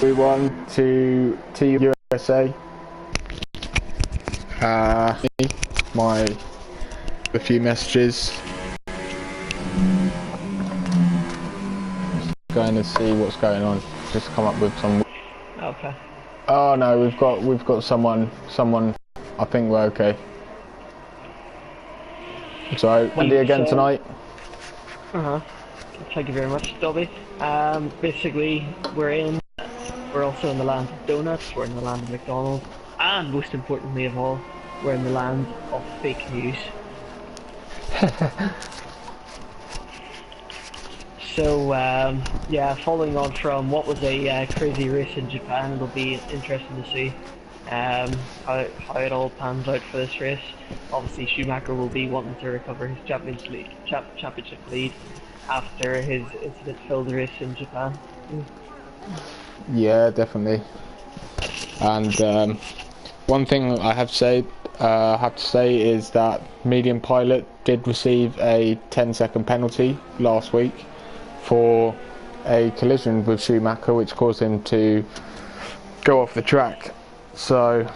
We won to Tuf2 USA. A few messages. Just going to see what's going on. Just come up with some. Okay. Oh no, we've got someone. I think we're okay. So Andy again tonight. Thank you very much, Dobby. Basically, we're also in the land of donuts. We're in the land of McDonald's, and most importantly of all, we're in the land of fake news. So yeah, following on from what was a crazy race in Japan, it'll be interesting to see how it all pans out for this race. Obviously, Schumacher will be wanting to recover his championship lead after his incident-filled race in Japan. Yeah, definitely. And one thing I have to say is that medium pilot did receive a 10-second penalty last week for a collision with Schumacher, which caused him to go off the track. So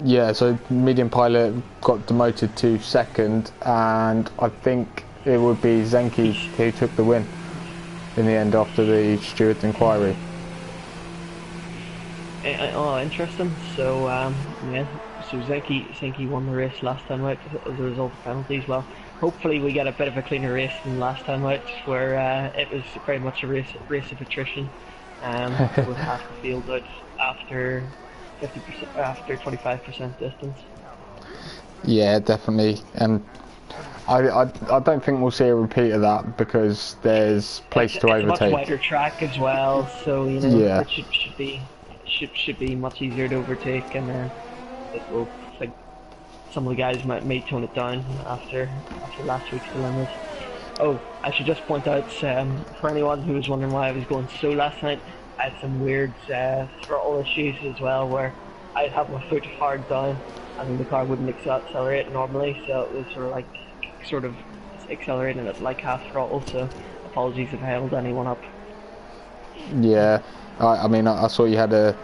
yeah, so medium pilot got demoted to second, and I think it would be Zenki who took the win in the end after the steward's inquiry. Oh, interesting. So yeah, so Zenki won the race last time out as a result of penalties. Well, hopefully we get a bit of a cleaner race than last time out, where it was very much a race of attrition, with half the field out after 50%, after 25% distance. Yeah, definitely, and I don't think we'll see a repeat of that because there's place to overtake. It's a much wider track as well, so you know yeah. it should be much easier to overtake, and it will, like, some of the guys may tone it down after last week's dilemmas. Oh, I should just point out, for anyone who was wondering why I was going slow last night, I had some weird throttle issues as well, where I'd have my foot hard down and the car wouldn't accelerate normally, so it was sort of accelerating at like half throttle, so apologies if I held anyone up. Yeah, I mean, I saw you had a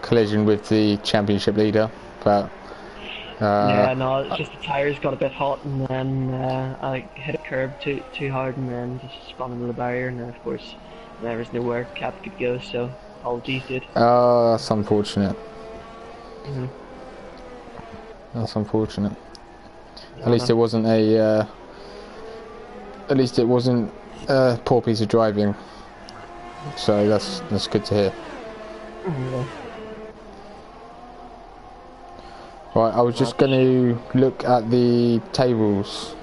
collision with the championship leader, but yeah, no, it's just the tyres got a bit hot, and then I hit a curb too hard, and then just spun into the barrier, and then of course there was nowhere Cap could go, so apologies, dude. Oh, that's unfortunate. That's unfortunate. At least it wasn't a poor piece of driving. So that's good to hear. Right, I was just going to look at the tables.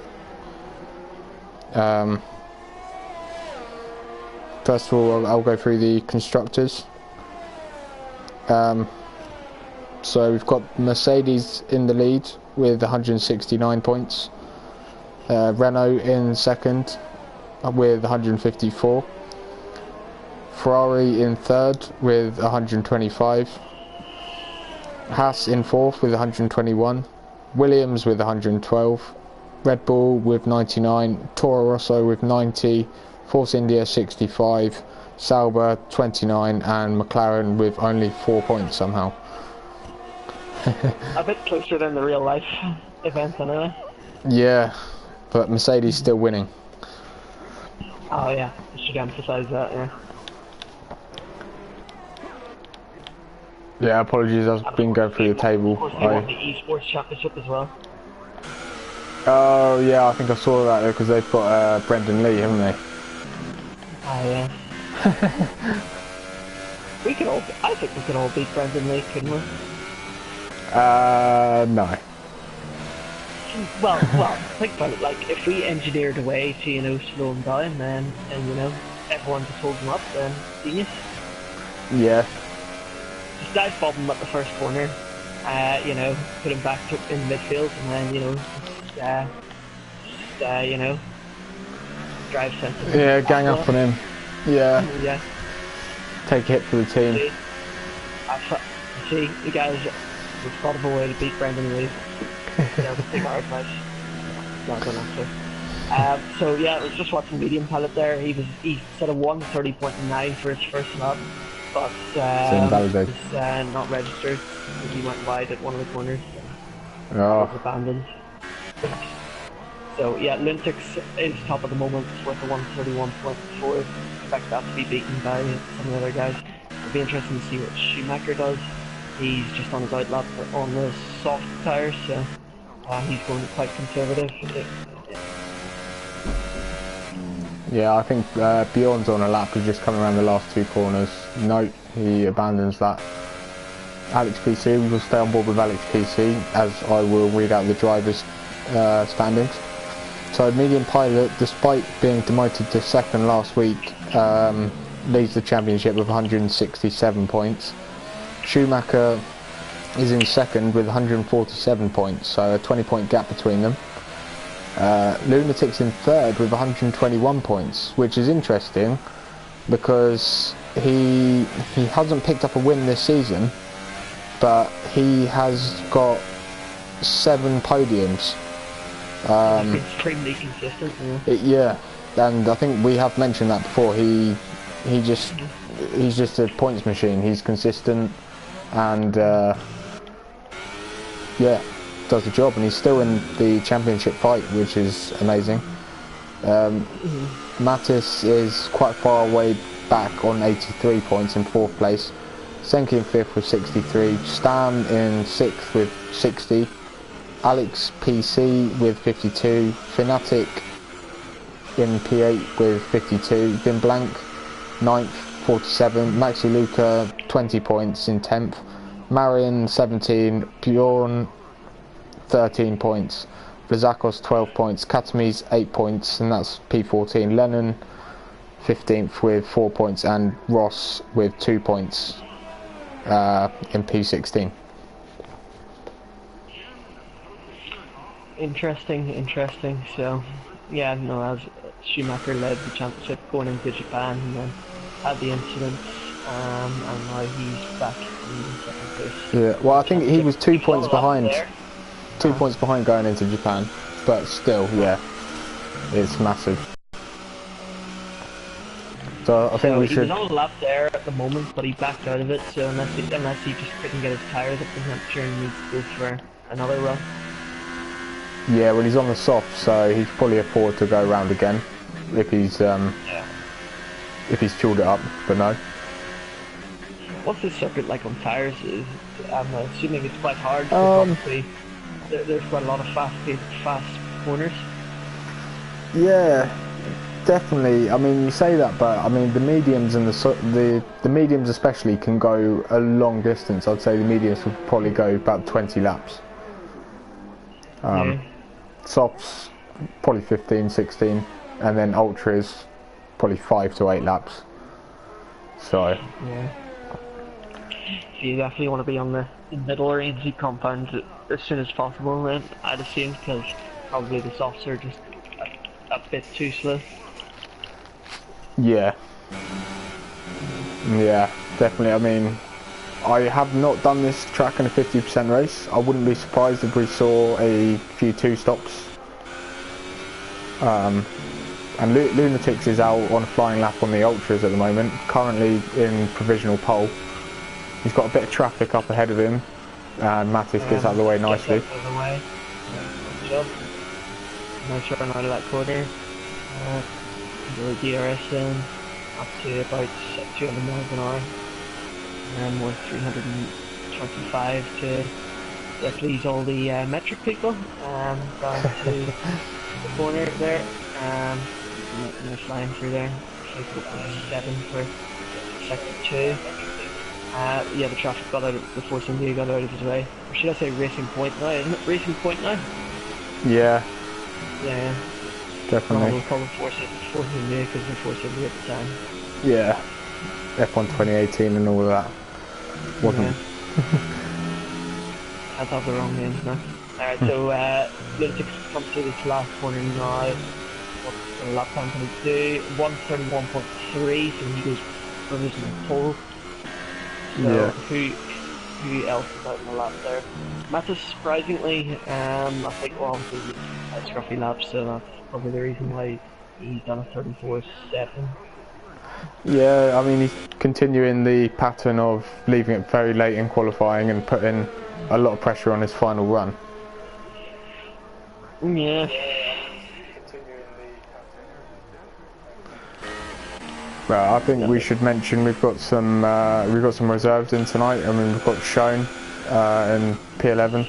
First of all, I'll go through the constructors. So we've got Mercedes in the lead with 169 points. Renault in second with 154. Ferrari in third with 125. Haas in fourth with 121. Williams with 112. Red Bull with 99. Toro Rosso with 90. Force India 65. Sauber 29, and McLaren with only 4 points somehow. A bit closer than the real life event anyway. Yeah, but Mercedes still winning. Oh yeah, I should emphasise that, yeah. Yeah, apologies, I've been going through the table. Of course, they won the esports championship as well. Oh yeah, I think I saw that though, because they've got Brendan Lee, haven't they? Oh yeah. I think we could all beat Brendan Lee, couldn't we? No. Well, think about it. Like, if we engineered a way to, you know, slow him down, and you know, everyone just holds him up, then genius. Yeah. Just dive bomb him at the first corner. You know, put him back in midfield, and then you know, you know, drive sensible. Yeah, gang up on him. Yeah. Yeah. Take a hit for the team. See, you guys, we've thought of a way to beat Brendan Lee. Yeah, we'll take our advice. Not gonna have to. So yeah, I was just watching medium pilot there. He set a 1:30.9 for his first lap, but It's invalidated. was not registered because he went wide at one of the corners. That was Oh, abandoned. So yeah, Lunatics is top at the moment with a 1:31.4. Expect that to be beaten by some of the other guys. It'll be interesting to see what Schumacher does. He's just on his outlap on the soft tyres, so he's going quite conservative. yeah, I think Bjorn's on a lap. He's just coming around the last two corners. Note, he abandons that. Alex PC, we will stay on board with Alex PC as I will read out the drivers' standings. So medium pilot, despite being demoted to second last week, leads the championship with 167 points. Schumacher is in second with 147 points, so a 20-point gap between them. Lunatics in third with 121 points, which is interesting because he hasn't picked up a win this season, but he has got 7 podiums. Extremely consistent. Yeah, and I think we have mentioned that before. He's just a points machine. He's consistent, and yeah, does the job. And he's still in the championship fight, which is amazing. Mattis is quite far away back on 83 points in 4th place. Senki in 5th with 63. Stan in 6th with 60. Alex PC with 52, Fnatic in P8 with 52, Vin Blank 9th, 47, Maxi Luca 20 points in 10th, Marion 17, Bjorn 13 points, Blazakos 12 points, Katamis 8 points, and that's P14, Lennon 15th with 4 points, and Ross with 2 points in P16. Interesting. So, yeah, no, as Schumacher led the championship going into Japan and then had the incident, and now he's back in second place. Yeah, well, I think he was 2 points behind. 2 points behind going into Japan, but still, yeah, it's massive. So I think we should. He was on a lap there at the moment, but he backed out of it. So unless he just couldn't get his tyres up to temperature and needs to go for another run. Yeah, well, he's on the soft, so he can probably afford to go around again if he's chilled it up. But no. What's this circuit like on tyres? I'm assuming it's quite hard because obviously there's quite a lot of fast corners. Yeah, definitely. I mean, you say that, but I mean the mediums and the mediums especially can go a long distance. I'd say the mediums will probably go about 20 laps. Softs probably 15, 16, and then ultras probably 5 to 8 laps. So yeah, you definitely want to be on the middle range compound as soon as possible. Then I'd assume because probably the softs are just a bit too slow. yeah, definitely. I mean, I have not done this track in a 50% race. I wouldn't be surprised if we saw a few 2-stops. And Lunatics is out on a flying lap on the ultras at the moment, currently in provisional pole. He's got a bit of traffic up ahead of him, and Mattis gets out of the way nicely. Gets out of the way. Good job. Nice run out of that corner. The DRS in up to about 200 miles an hour. And we're 325 to please all the metric people. Down to the corner there. Nice line through there. 7 for sector 2. Yeah, the traffic got out of the Force India got out of his way. Or should I say Racing Point now? Isn't it Racing Point now? Yeah. Yeah. Definitely. We'll call them Force India because they're Force India at the time. Yeah. F1 2018 and all of that. Wasn't. Yeah. I'd have the wrong names now. Alright, so Lunatics comes through this last corner now. What's the lap time going to do? 1:31.3, so he goes provisional pole. So Yeah. who else is out in the lap there? Mattis, surprisingly, I think, well, obviously it's a scruffy lap, so probably the reason why he's done a 34-7. Yeah, I mean he's continuing the pattern of leaving it very late in qualifying and putting a lot of pressure on his final run. Yeah. Well, I think we should mention we've got some reserves in tonight. I mean we've got Schoen in P11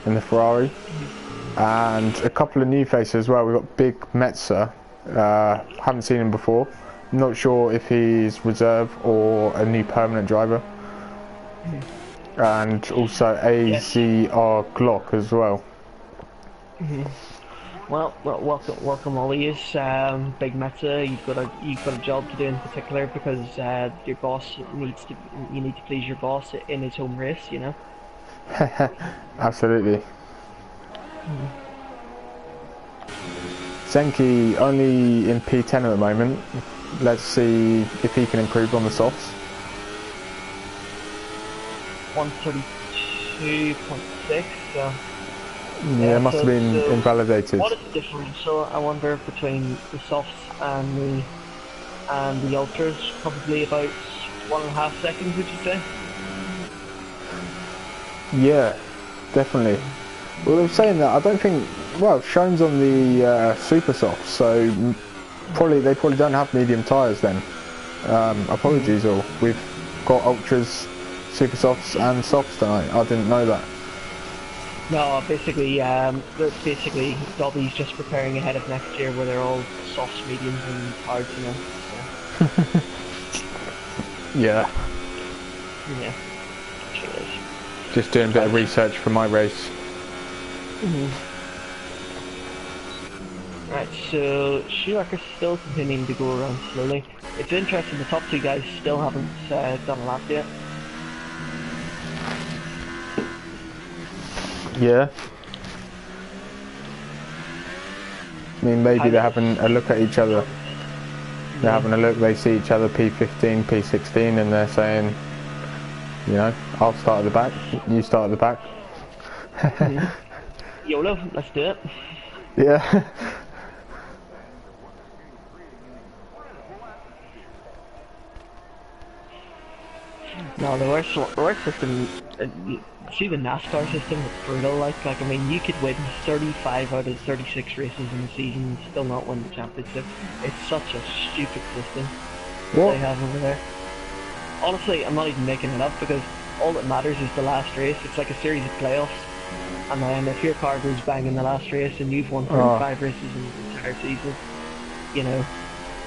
in the Ferrari, and a couple of new faces as well. We've got Big Metzer. Haven't seen him before. Not sure if he's reserve or a new permanent driver. And also AZR Glock as well. Well, welcome all of you. Big Meta, you've got a job to do in particular because your boss you need to please your boss in his home race, you know. Absolutely. Zenki only in P10 at the moment. Let's see if he can improve on the softs. 132.6. Yeah, must have been so invalidated. What is the differential, I wonder, between the softs and the ultras? Probably about 1.5 seconds, would you say? Yeah, definitely. Well, they were saying that I don't think. Well, Schoen's on the super softs, so they probably don't have medium tyres then. Apologies all. We've got ultras, super softs, and softs tonight. I didn't know that. No, basically Dobby's just preparing ahead of next year where they're all softs, mediums, and hards, you know. Yeah. Yeah. Sure is. Just doing a bit of research for my race. Right, so Schumacher's still continuing to go around slowly. It's interesting, the top two guys still haven't done a lap yet. Yeah. I mean, maybe they're having a look at each other. They're having a look, they see each other P15, P16, and they're saying, you know, I'll start at the back, you start at the back. YOLO, let's do it. Yeah. No, the worst system, see the NASCAR system, it's brutal, like I mean, you could win 35 out of 36 races in the season and still not win the championship. It's such a stupid system they have over there. Honestly, I'm not even making it up because all that matters is the last race. It's like a series of playoffs, and then if your car goes bang in the last race and you've won 35 races in the entire season, you know,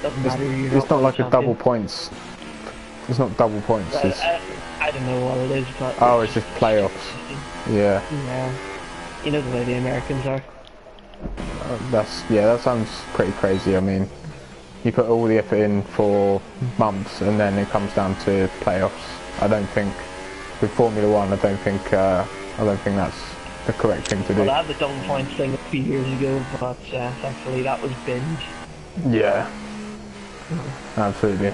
doesn't matter. It's not like a double points. It's not double points. I don't know what it is, but oh, it's just playoffs. Yeah. Yeah. You know the way the Americans are. That sounds pretty crazy. I mean, you put all the effort in for months, and then it comes down to playoffs. I don't think with Formula One. I don't think that's the correct thing to do. Well, I had the double points thing a few years ago, but thankfully that was binned. Yeah. Absolutely.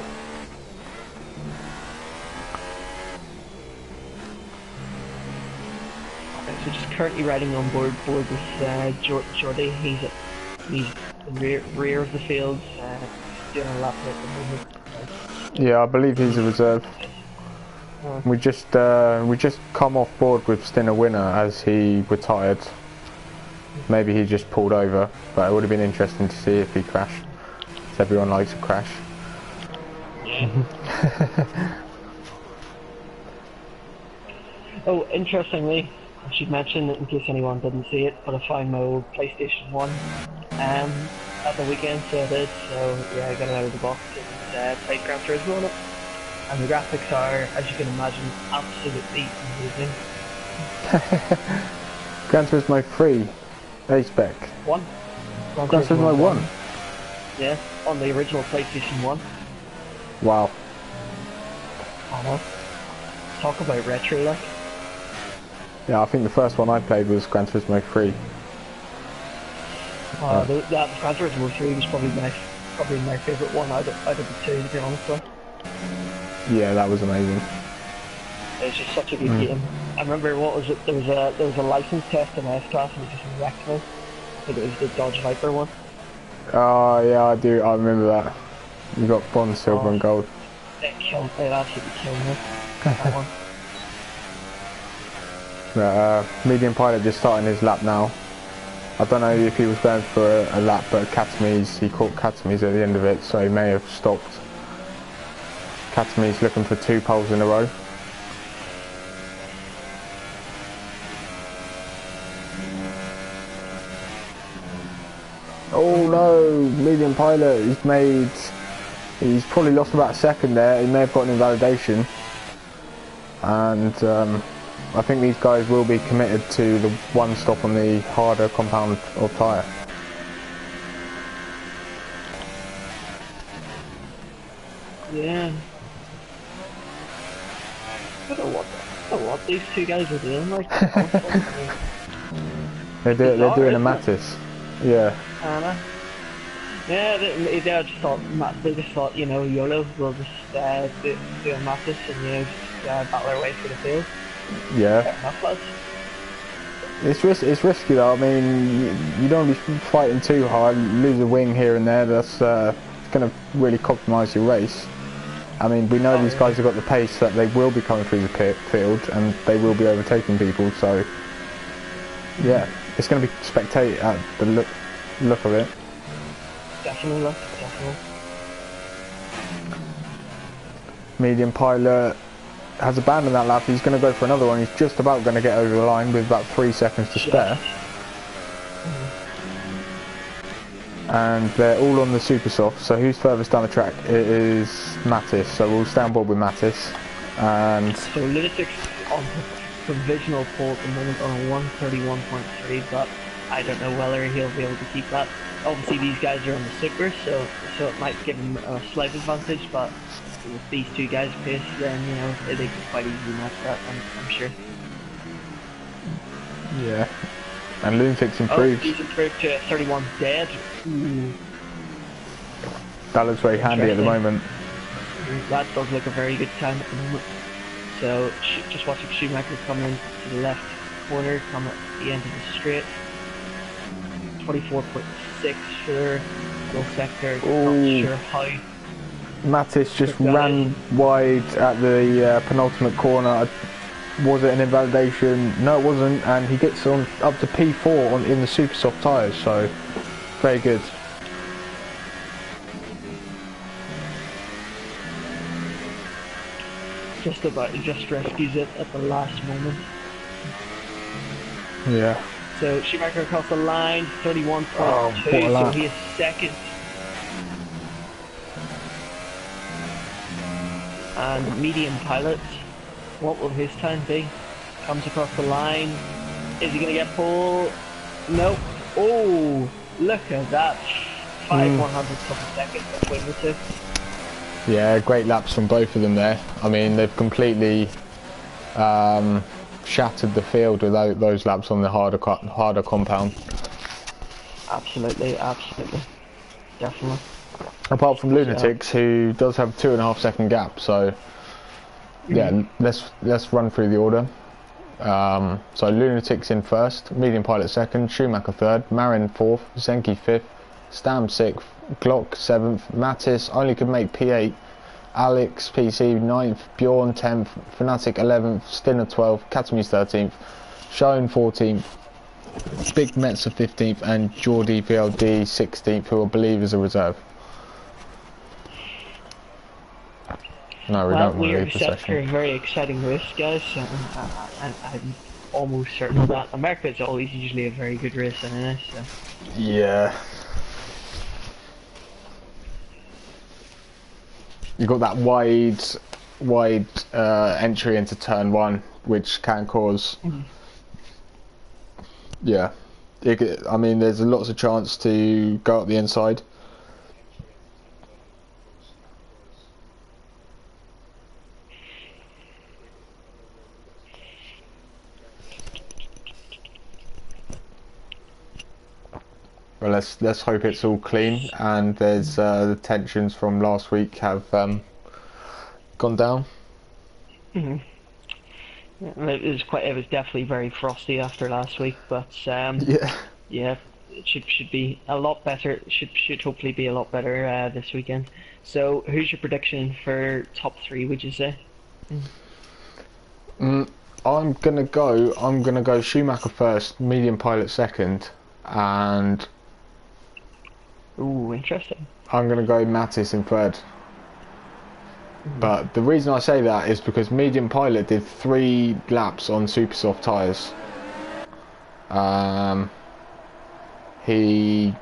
So just currently riding on board with Jordy. He's in rear of the field, doing a lap at the moment. Yeah, I believe he's a reserve. We just come off board with Stinner winner as he retired. Maybe he just pulled over, but it would have been interesting to see if he crashed. Because everyone likes a crash. Yeah. Oh, interestingly, I should mention, in case anyone didn't see it, but I found my old PlayStation 1 at the weekend, so I did. So yeah, I got it out of the box and played Gran Turismo on it. And the graphics are, as you can imagine, absolutely amazing. Gran Turismo 3, A-Spec. 1. Gran Turismo 1? Yeah, on the original PlayStation 1. Wow. I know. Talk about retro, like. Yeah, I think the first one I played was Gran Turismo 3. The Gran Turismo 3 was probably my favourite one out of the two, to be honest with. Yeah, that was amazing. It was just such a good game. I remember, what was it? There was a license test in S-Class and it just wrecked me. I think it was the Dodge Viper one. Oh yeah, I do. I remember that. You got bronze, silver, and gold. It absolutely killed me. That one. Medium pilot just starting his lap now. I don't know if he was going for a lap, but he caught Katamis at the end of it, so he may have stopped. Katamis looking for 2 poles in a row. Oh no, medium pilot, he's probably lost about a second there. He may have got an invalidation. And I think these guys will be committed to the one stop on the harder compound of tyre. Yeah. I don't know what these two guys are doing. Like, they're doing a Mattis. Yeah. Yeah, they just thought, you know, YOLO, we'll just do a Mattis and, you know, just battle our way through the field. Yeah. Fair enough, lads. It's risky though. I mean, you don't want to be fighting too hard. Lose a wing here and there. That's going to really compromise your race. I mean, we know these guys have got the pace that they will be coming through the field and they will be overtaking people. So, yeah, it's going to be spectate at the look of it. Definitely, definitely. Medium pilot has abandoned that lap. He's going to go for another one. He's just about going to get over the line with about 3 seconds to spare. And they're all on the super soft. So who's furthest down the track? It is Mattis. So we'll stay on board with Mattis. And so Lunatic's on provisional pole at the moment on a 131.3, but I don't know whether he'll be able to keep that. Obviously these guys are on the super, so it might give him a slight advantage, but with these two guys' pace, then, you know, they could quite easily match that, I'm sure. Yeah. And Lunatic's improved. Oh, he's improved to 31 dead. Ooh. That looks very handy at the moment. That does look a very good time at the moment. So, just watching Schumacher come in to the left corner, come at the end of the straight. 24.6 for their little sector. Not sure how. Mattis just ran wide at the penultimate corner. Was it an invalidation? No, it wasn't, and he gets on up to P4 in the super soft tyres, so very good. Just rescues it at the last moment. Yeah. So Schumacher across the line, 31.2, so he is second. And medium pilot, what will his time be? Comes across the line. Is he going to get pole? Nope. Oh, look at that. 100th of a second between the two. Yeah, great laps from both of them there. I mean, they've completely shattered the field with those laps on the harder compound. Absolutely, absolutely. Definitely. Apart from Lunatics, who does have a 2.5 second gap, so yeah, let's run through the order. So Lunatics in first, Medium Pilot second, Schumacher third, Marin fourth, Zenki fifth, Stam sixth, Glock 7th, Mattis only could make P8, Alex PC 9th, Bjorn 10th, Fnatic 11th, Stinner 12th, Katamis 13th, Schoen 14th, Big Metzer 15th, and Geordie VLD 16th, who I believe is a reserve. No, we don't want to leave the session. For a very exciting race, guys, and I'm almost certain of that. America is always usually a very good race anyway, so. Yeah. You got that wide entry into turn one, which can cause. Yeah, I mean, there's lots of chance to go up the inside. Well, let's hope it's all clean and there's the tensions from last week have gone down. Yeah, it was definitely very frosty after last week, but yeah, it should be a lot better. Should hopefully be a lot better this weekend. So, who's your prediction for top three? Would you say? I'm gonna go Schumacher first, medium pilot second, and Ooh, interesting. I'm gonna go Mattis in third. But the reason I say that is because medium pilot did 3 laps on super soft tyres. He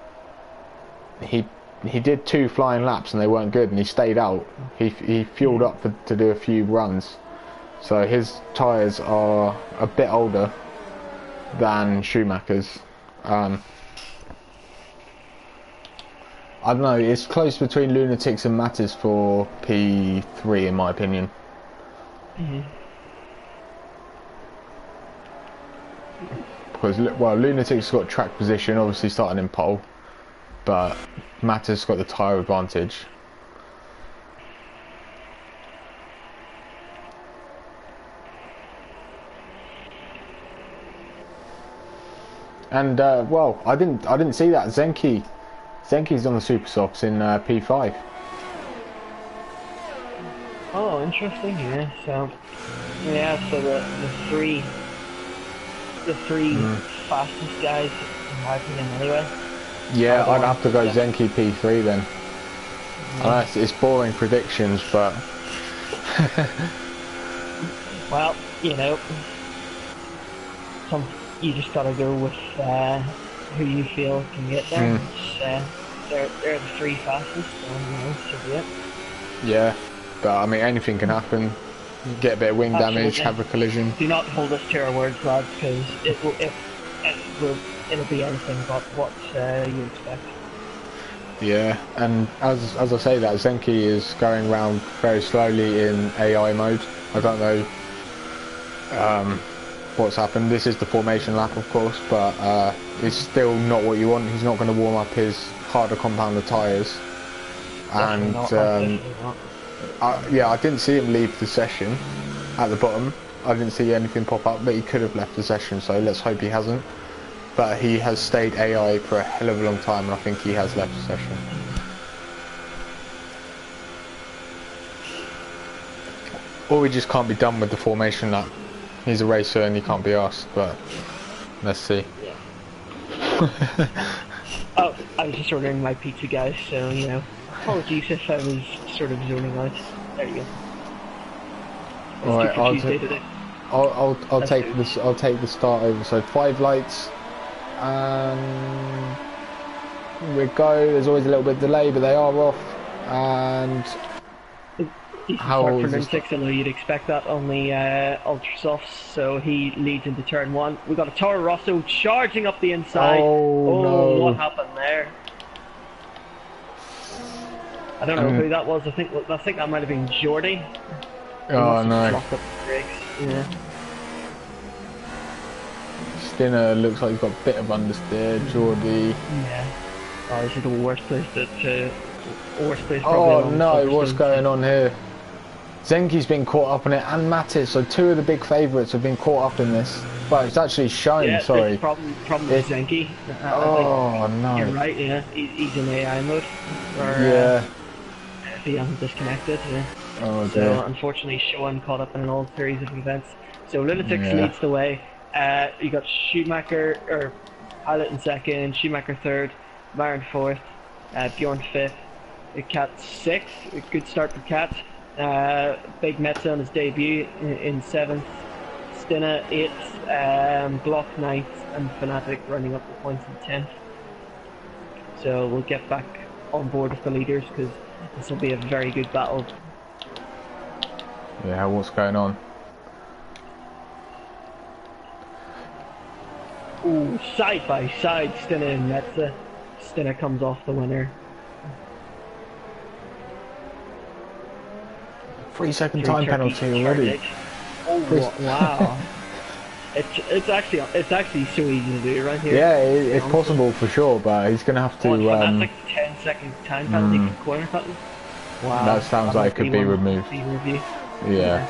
did 2 flying laps and they weren't good, and he stayed out. He fueled up to do a few runs, so his tyres are a bit older than Schumacher's. I don't know, it's close between Lunatics and Mattis for P3 in my opinion. Because, well, Lunatics got track position, obviously starting in pole, but Mattis got the tyre advantage. And well, I didn't see that Zenke's on the super softs in P5. Oh, interesting. Yeah. So the three fastest guys in my opinion, anyway. Yeah, I'd have to go Zenke P3 then. I know it's boring predictions, but well, you know, you just gotta go with who you feel can get there. They're the 3 fastest, so be it. Yeah, but I mean anything can happen. You get a bit of wing damage, have a collision. Do not hold us to our words, lads, because it'll be anything but what you expect. Yeah, and as I say that, Zenke is going around very slowly in AI mode. I don't know what's happened. This is the formation lap, of course, but it's still not what you want. He's not going to warm up his harder compounded tyres. And yeah, I didn't see him leave the session at the bottom. I didn't see anything pop up, but he could have left the session, so let's hope he hasn't. But he has stayed AI for a hell of a long time, and I think he has left the session. Or we just can't be done with the formation lap. He's a racer and he can't be asked, but let's see. Yeah. Oh, I was just ordering my pizza, guys, so, you know, apologies if I was sort of zoning out. There you go. Alright, I'll take this. I'll take the start over. So 5 lights, and we go. There's always a little bit of delay, but they are off. And how for Lunatics, although you'd expect that on the ultra softs. So he leads into turn 1. We got a Toro Rosso charging up the inside. Oh no! What happened there? I don't know who that was. I think that might have been Jordy. Oh no! Locked up the brakes. Yeah. Stinner looks like he's got a bit of understeer. Jordy. Yeah. Oh, this is the worst place worst place. Oh no! What's going on here? Zenke's been caught up in it, and Mattis. So 2 of the big favourites have been caught up in this. But it's actually shown. Yeah, sorry. Problem with Zenke. Oh no! You're right. Yeah, he's in AI mode. Yeah. He hasn't disconnected. Yeah. Oh dear. So unfortunately, Sean caught up in an old series of events. So Lunatics leads the way. You got Schumacher or Pilot in second, Schumacher third, Marin fourth, Bjorn fifth, Cat sixth. A good start for Cat. Big Metza on his debut in 7th, Stinna 8th, Block 9th, and Fnatic running up the points in 10th. So we'll get back on board with the leaders because this will be a very good battle. Yeah, what's going on? Ooh, side by side, Stinna and Metza. Stinna comes off the winner. 3-second time penalty already. Oh wow! it's actually so easy to do right here. Yeah, it's possible for sure, but he's gonna have to. That's like 10-second time penalty for corner cutting. Wow. That sounds like it could be removed. Yeah. Yeah.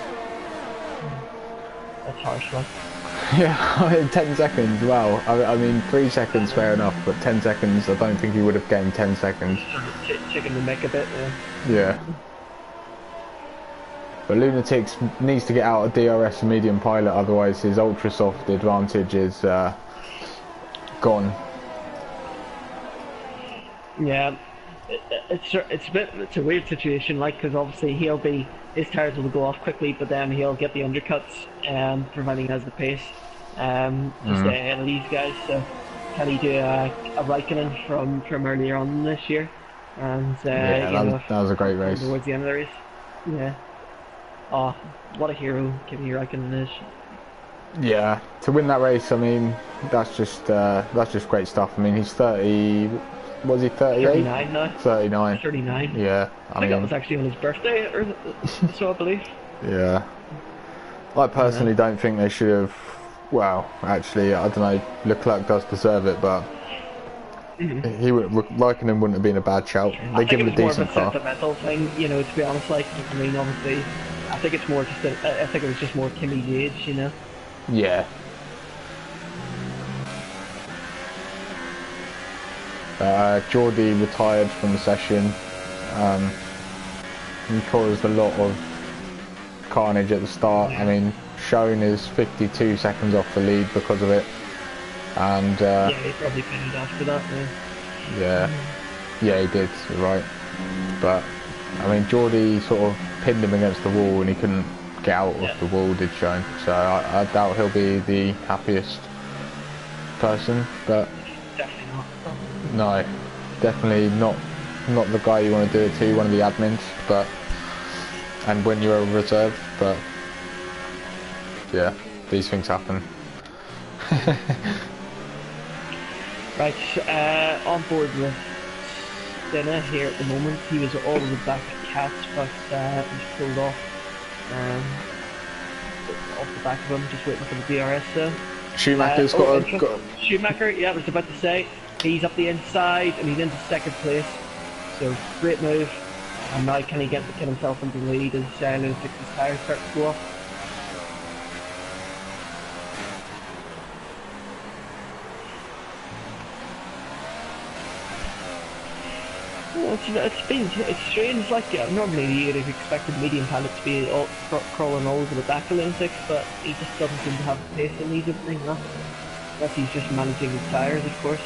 That's harsh, one. Yeah, I mean 10 seconds, wow. I mean 3 seconds fair enough, but 10 seconds I don't think he would have gained 10 seconds. Sort of chicken the neck a bit. Yeah. But Lunatics needs to get out of DRS and medium pilot, otherwise his ultra soft advantage is gone. Yeah, it's a weird situation, like, because obviously his tires will go off quickly, but then he'll get the undercuts, providing he has the pace to stay ahead of these guys. So can he do a Raikkonen from earlier on this year? And Yeah, that was a great race. Towards the end of the race, yeah. Oh, what a hero Kimi Raikkonen is. Yeah, to win that race, I mean, that's just great stuff. I mean, he's 30. Was he 38? 39 now. 39. 39. Yeah, I think that was actually on his birthday, or so I believe. Yeah. I personally don't think they should have. Well, actually, I don't know. Leclerc does deserve it, but Raikkonen wouldn't have been a bad shout. They give him a decent car. I think it was more of a sentimental thing, you know. To be honest, like, I mean, obviously, I think it's more just. I think it was just more Kimi's age, you know. Yeah. Geordie retired from the session. He caused a lot of carnage at the start. I mean, Schoen is 52 seconds off the lead because of it. And yeah, he probably pinned after that. Yeah, he did. You're right. But I mean, Geordie sort of pinned him against the wall, and he couldn't get out of the wall. Did Schoen? So I doubt he'll be the happiest person. But definitely not. no, definitely not the guy you want to do it to. One of the admins, but and when you're a reserve, but yeah, these things happen. Right, on board with Senna here at the moment. He was all the back of Cats, but he's pulled off the back of him, just waiting for the DRS. So Schumacher's got Schumacher. Yeah, I was about to say he's up the inside and he's into second place. So great move. And now can he get himself into the lead as Lunatics' tires start to go off? It's strange. Like, normally you'd have expected medium pilot to be crawling all over the back of Lunatics, but he just doesn't seem to have the pace in these openings. Unless he's just managing his tires, of course.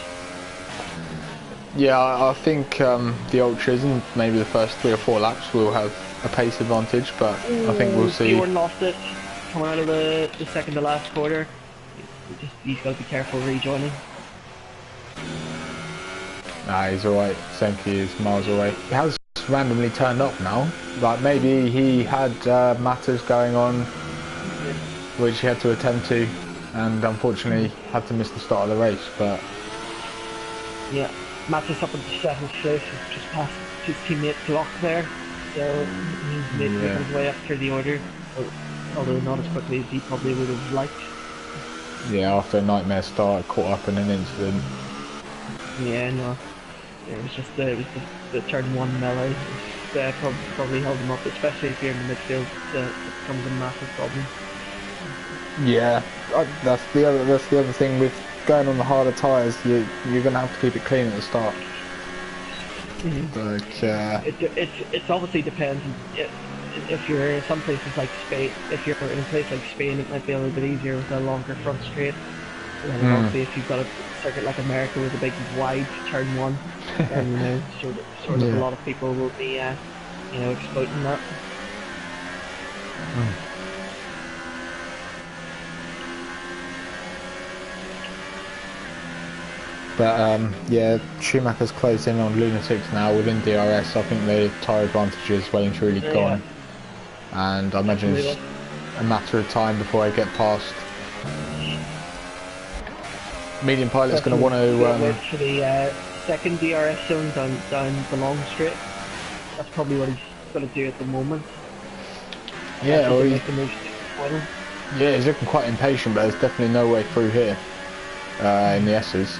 Yeah, I think the Ultras and maybe the first 3 or 4 laps will have a pace advantage, but I think we'll see. Bjorn lost it coming out of the second to last quarter. He's got to be careful rejoining. Nah, he's alright. Senki is miles away. He has randomly turned up now. Like, maybe he had matters going on, which he had to attend to, and unfortunately had to miss the start of the race, but... Yeah, Matters up in 7th place, just past his teammate Glock there, so he's made his way up through the order, although not as quickly as he probably would have liked. Yeah, after a nightmare start, caught up in an incident. Yeah, no. It was just the turn 1 melee, which probably held him up, especially if you're in the midfield. It becomes a massive problem. Yeah, that's the other thing with going on the harder tyres. You're gonna have to keep it clean at the start. Like, it obviously depends. If you're in some places like Spain, if you're in a place like Spain, it might be a little bit easier with a longer front straight. And obviously, if you've got a circuit like America with a big wide turn 1, then you know, sort of a lot of people will be, exploiting that. But yeah, Schumacher's closed in on Lunatics now within DRS. I think the tyre advantage is well and truly gone, and I imagine it's a matter of time before I get past. Medium pilot's going to want to wait for the second DRS zone down the long straight. That's probably what he's going to do at the moment. Yeah, he's looking quite impatient, but there's definitely no way through here in the S's.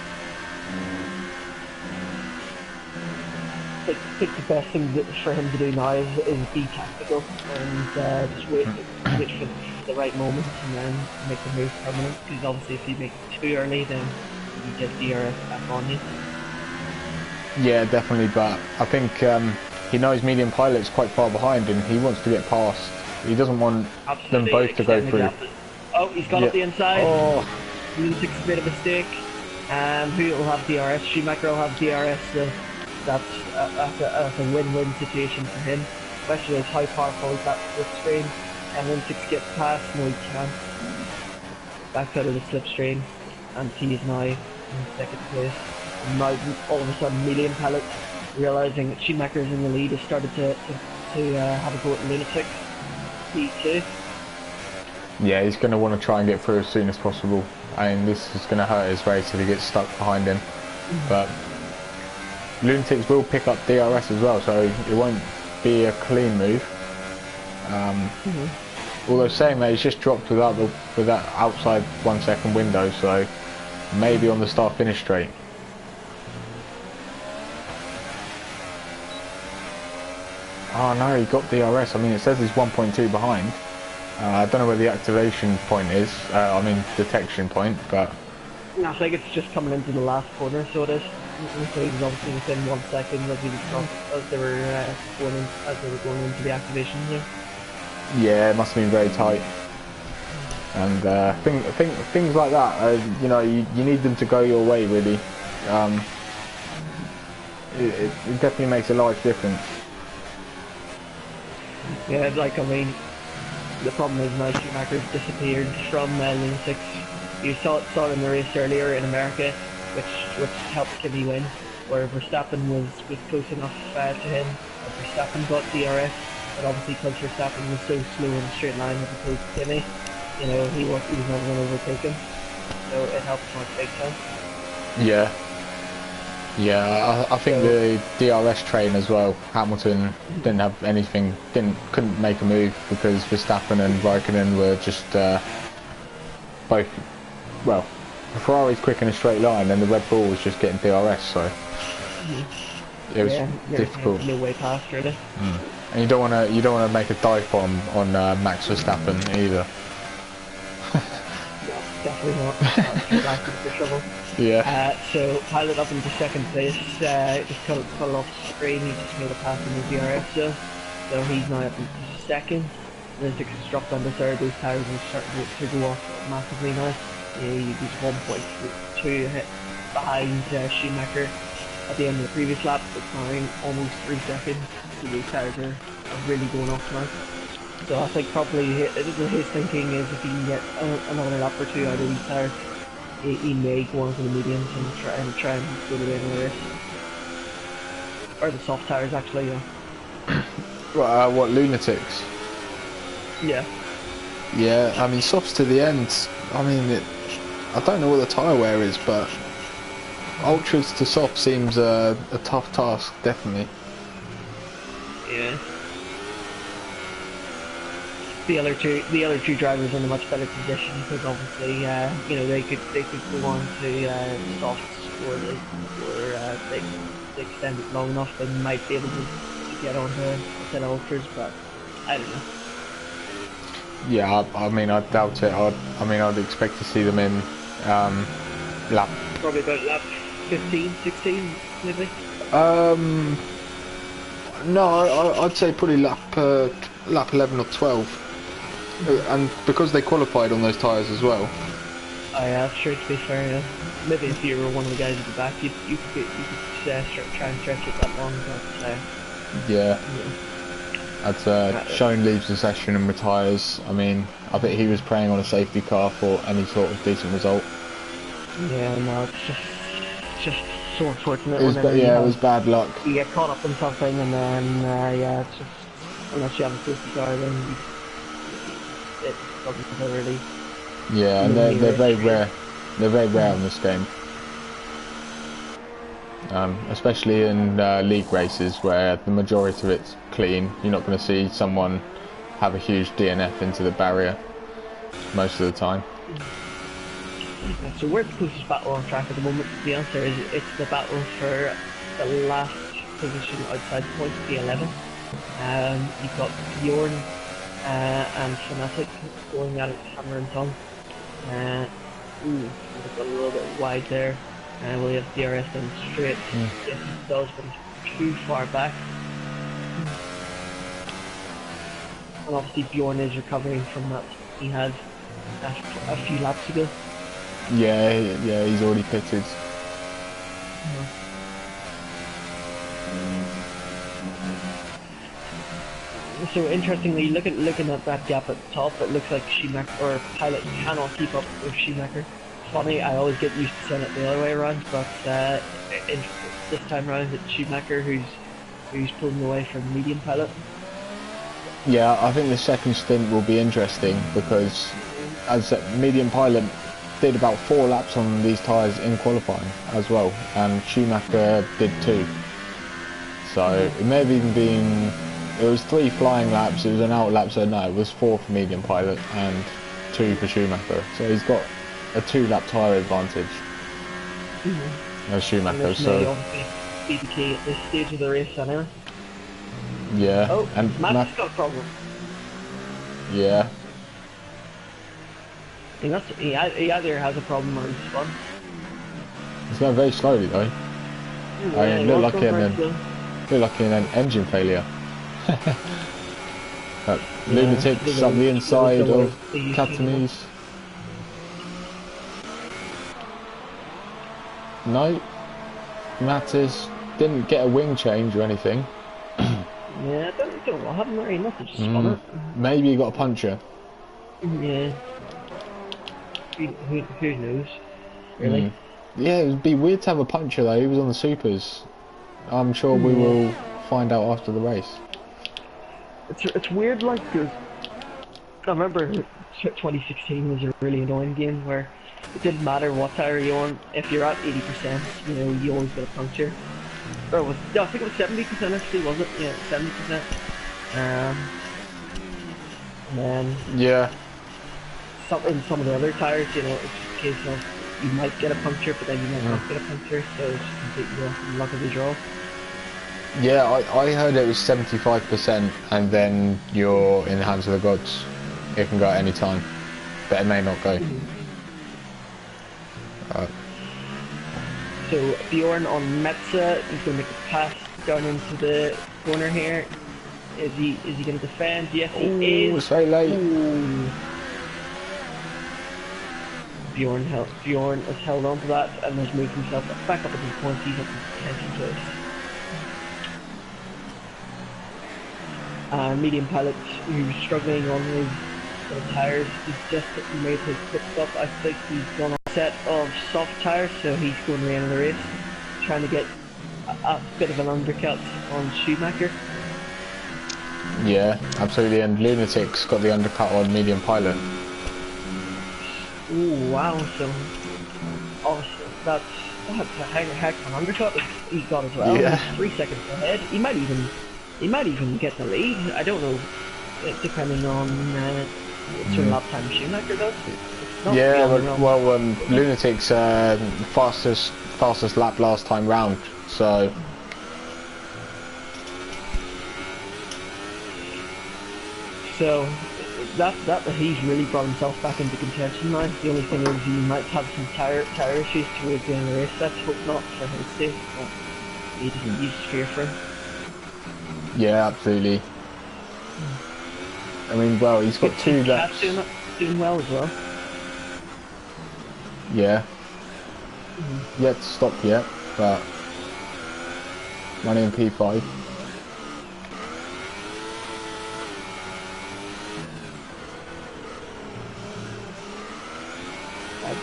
think the best thing for him to do now is be tactical and just wait for the right moment and then make the move permanent. Because obviously, if you make it too early, then you get DRS back on you. Yeah, definitely. But I think he knows medium pilot's quite far behind, and he wants to get past. He doesn't want them both to go through. Oh, he's gone up the inside. Oh. Lunatic's made a mistake. Who will have DRS? Schumacher will have DRS. So that's a win-win situation for him, especially as how powerful is that slipstream. And Lunatic's get past. No, he can't. Back out of the slipstream, and he is now in second place. And now all of a sudden, medium pilot realizing that Schumacher is in the lead has started to have a go at Lunatic. P2. Yeah, he's going to want to try and get through as soon as possible. I mean, this is going to hurt his race if he gets stuck behind him. But Lunatics will pick up DRS as well, so it won't be a clean move. Although saying that, he's just dropped without that outside 1 second window, so maybe on the start-finish straight. Oh no, he got DRS. I mean, it says he's 1.2 behind. I don't know where the activation point is, I mean detection point, but... I think it's just coming into the last corner, so it is. So he was obviously within 1 second as they were going into the activation zone. Yeah, it must have been very tight. And things like that, you know, you need them to go your way, really. It definitely makes a large difference. Yeah, like, I mean, the problem is now Schumacher's disappeared from Lunatics. You saw it in the race earlier in America, which helped Kimi win, where Verstappen was close enough to him. Verstappen got DRS, but obviously because Verstappen was so slow in a straight line as opposed to Kimi, you know, he was never going to overtake him. So it helped him out big time. Yeah. Yeah, I think the DRS train as well. Hamilton didn't have anything, couldn't make a move because Verstappen and Raikkonen were just both. Well, Ferrari's quick in a straight line, and the Red Bull was just getting DRS, so it was difficult. No way past, really. And you don't want to make a dive bomb on Max Verstappen either. No, definitely not. Back into trouble. Yeah. So pilot up into second place, just cut off the screen, he just made a pass in the DRS so he's now up into second. Lunatics has dropped down to third, those tyres are starting to go off massively now. He's 1.2 hit behind Schumacher at the end of the previous lap, but now almost 3 seconds, so those tyres are really going off now. So I think probably his thinking is if he can get another lap or two out of these tyres, he may go on to the mediums and try and go to the end of the race. Or the soft tires, actually, yeah. What, Lunatics? Yeah. Yeah, I mean, softs to the end. I mean, I don't know what the tyre wear is, but ultras to soft seems a tough task, definitely. Yeah. The other two drivers are in a much better position because obviously, you know, they could go on to softs or they extend it long enough. They might be able to get on to set ultras, but I don't know. Yeah, I mean, I doubt it. I'd expect to see them in lap. Probably about lap 15, 16, maybe. No, I'd say probably lap 11 or 12. And because they qualified on those tyres as well. Oh yeah, sure, to be fair, yeah. Maybe if you were one of the guys at the back, you could try and stretch it that long, but... yeah. That's Schoen leaves the session and retires. I mean, I think he was preying on a safety car for any sort of decent result. Yeah, no, it's just so unfortunate. It was bad luck. You get caught up in something and then, yeah, it's just... Unless you have a safety car, then it doesn't really... Yeah, and they're very rare. They're very rare in this game. Especially in league races where the majority of it's clean. You're not going to see someone have a huge DNF into the barrier most of the time. So where's the closest battle on track at the moment? The answer is it's the battle for the last position outside the point, P11. You've got Bjorn and Fnatic going at it hammer and tongue. It's a little bit wide there. Will he have DRS down straight? Yes, he does, but he's too far back. And obviously Bjorn is recovering from that he had a few laps ago. Yeah, he's already pitted. So interestingly, looking at that gap at the top, it looks like Schumacher or Pilot cannot keep up with Schumacher. Funny, I always get used to saying it the other way around, but this time around it's Schumacher who's pulling away from medium Pilot. Yeah, I think the second stint will be interesting because, as I said, medium Pilot did about 4 laps on these tyres in qualifying as well, and Schumacher did 2. So it may have even been. It was 3 flying laps, it was an out lap, so no, it was 4 for medium Pilot and 2 for Schumacher. So he's got a 2 lap tyre advantage as Schumacher. And so may obviously be the key at this stage of the race anyway. Yeah. Oh, and Matt's got a problem. Yeah. He either has a problem or he's spun. He's going very slowly though. Yeah, I mean, look like an engine failure. Lunatics up the inside of Catanese. No, Mattis didn't get a wing change or anything. Yeah, I don't know what happened there. He must have just spun it. Maybe he got a puncture. Yeah. Who knows? Really? Yeah, it would be weird to have a puncture though. He was on the supers. I'm sure we will find out after the race. It's weird, like, cause I remember 2016 was a really annoying game where it didn't matter what tyre you're on. If you're at 80%, you know, you always get a puncture. Or it was, I think it was 70% actually, was it? Yeah, 70%. And then in some of the other tyres, you know, it's just a case of you might get a puncture, but then you might not get a puncture, so it's just completely luck of the draw. Yeah, I heard it was 75%, and then you're in the hands of the gods. It can go at any time, but it may not go. So Bjorn on Metza, he's going to make a pass down into the corner here. Is he going to defend? Yes, he is. It's very late. Ooh. Bjorn has held on to that and has moved himself back up into the points. He's up in 10th place. Medium Pilot, who's struggling on his tyres, he's just made his pit stop. I think he's gone on a set of soft tyres, so he's going to the end of the race, trying to get a bit of an undercut on Schumacher. Yeah, absolutely, and Lunatic's got the undercut on Medium Pilot. Ooh, wow, so obviously that's a heck of an undercut he got as well. Yeah. He's 3 seconds ahead. He might even get the lead. I don't know, depending on what sort of lap time Schumacher does. Yeah, well, Lunatic's fastest lap last time round, so. So that he's really brought himself back into contention now. The only thing is he might have some tire issues towards the end of the race. Let's hope not for his sake. But you just fear for him. Yeah, absolutely. I mean, well, he's got 2 laps. Doing well as well. Yeah. Yet to stop yet, but running in P5.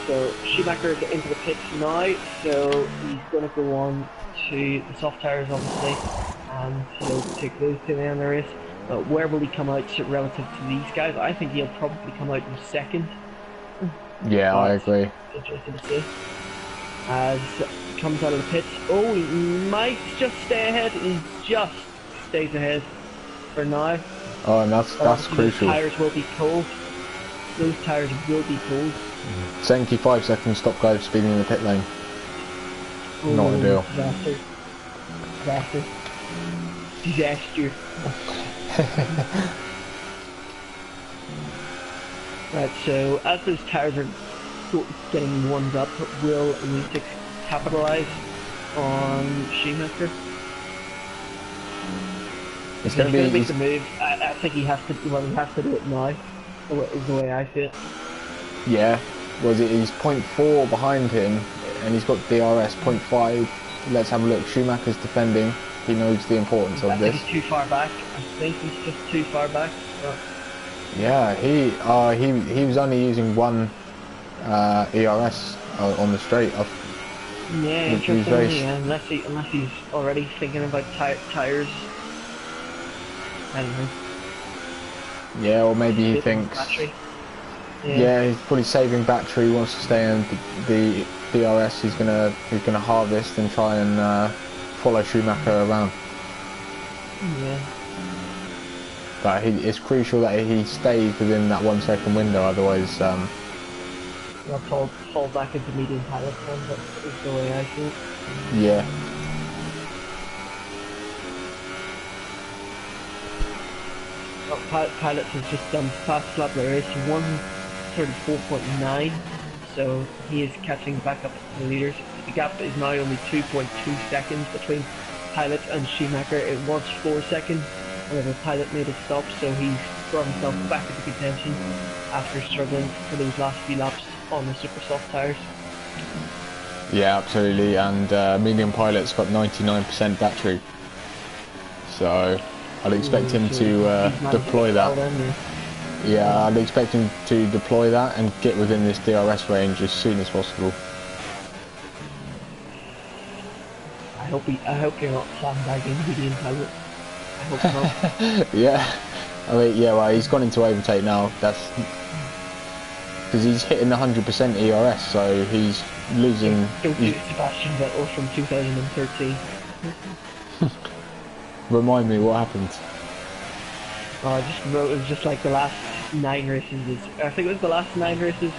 So Schumacher into the pits now, so he's going to go on to the soft tyres obviously, and he'll take those to the end of the race. But where will he come out relative to these guys? I think he'll probably come out in second. Yeah, I agree. Interesting to see. As he comes out of the pits, oh, he might just stay ahead. He just stays ahead for now. Oh, and that's crucial. Those tyres will be cold. Those tyres will be cold. 75 seconds stop go speeding in the pit lane. Oh, not ideal. Disaster. Disaster. Right, so as those tires are getting warmed up, will Lunatics capitalize on Schumacher? It's If going he's to going to be. make the move, I think he has to. Well, he has to do it now. Is the way I see it. Yeah. Was it? He's point 0.4 behind him, and he's got DRS 0.5. Let's have a look. Schumacher's defending. He knows the importance of I think this. he's too far back. I think he's just too far back. But... Yeah, he was only using one ERS on the straight. Yeah, interestingly, yeah, unless he's already thinking about tires. I don't know. Yeah, or maybe he thinks. Battery. Yeah, he's probably saving battery. He wants to stay in the DRS. He's gonna harvest and try and follow Schumacher around. Yeah. But it's crucial that he stays within that 1 second window. Otherwise, He'll fall back into medium pilot form. That is the way I see it. yeah. Pilots has just done fast lap the race 1:34.9, so he is catching back up to the leaders. The gap is now only 2.2 seconds between Pilot and Schumacher. It was 4 seconds whenever Pilot made a stop, so he's brought himself back into contention after struggling for those last few laps on the super soft tyres. Yeah, absolutely. And medium Pilot's got 99% battery, so I'd expect him to deploy that. Yeah, I'd expect him to deploy that and get within this DRS range as soon as possible. I hope you're not sandbagging medium Pilot. I hope not. Yeah, I mean, yeah, well, he's gone into overtake now. That's because he's hitting 100% ERS, so he's losing. Don't do Sebastian Vettel from 2013. Remind me what happened. Oh, I just wrote it was just like the last 9 races. I think it was the last 9 races.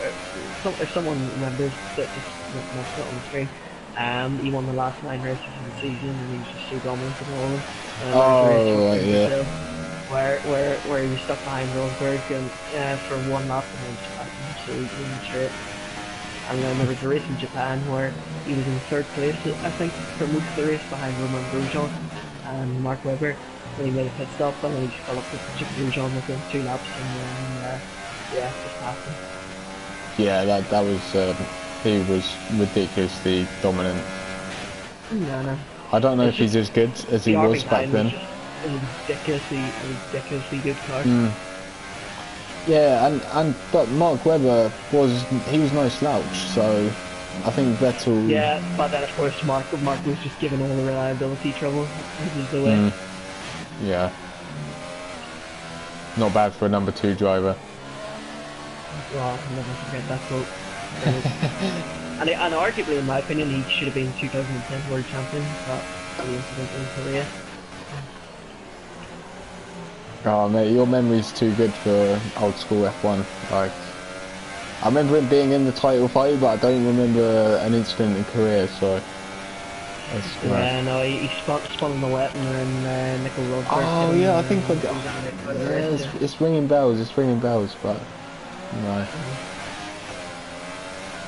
If someone remembers that, just not on the screen. He won the last 9 races of the season, and he was just so dominant in all of them. Oh, right, yeah. Where he was stuck behind Rosberg and for 1 lap, and then just absolutely straight. And then there was a race in Japan where he was in 3rd place, I think, for most of the race behind Romain Grosjean and Mark Webber. When he made a pit stop, and then he just fell up with Grosjean within 2 laps, and then yeah, just passed him. Yeah, that was he was ridiculously dominant. No. I don't know if he's as good as he was back then. A ridiculously good car. Yeah, but Mark Webber was no slouch, so I think Vettel. Yeah, but then of course Mark was just given all the reliability trouble. This is the way. Yeah. Not bad for a number 2 driver. Well, I'll never forget that quote. and arguably, in my opinion, he should have been 2010 World Champion, but the incident in Korea. Oh mate, your memory's too good for old school F1. Like, I remember him being in the title fight, but I don't remember an incident in Korea, so... Yeah, no, he spun in the wet and then Nickel Rosberg. Oh yeah, I think it's ringing bells, but no.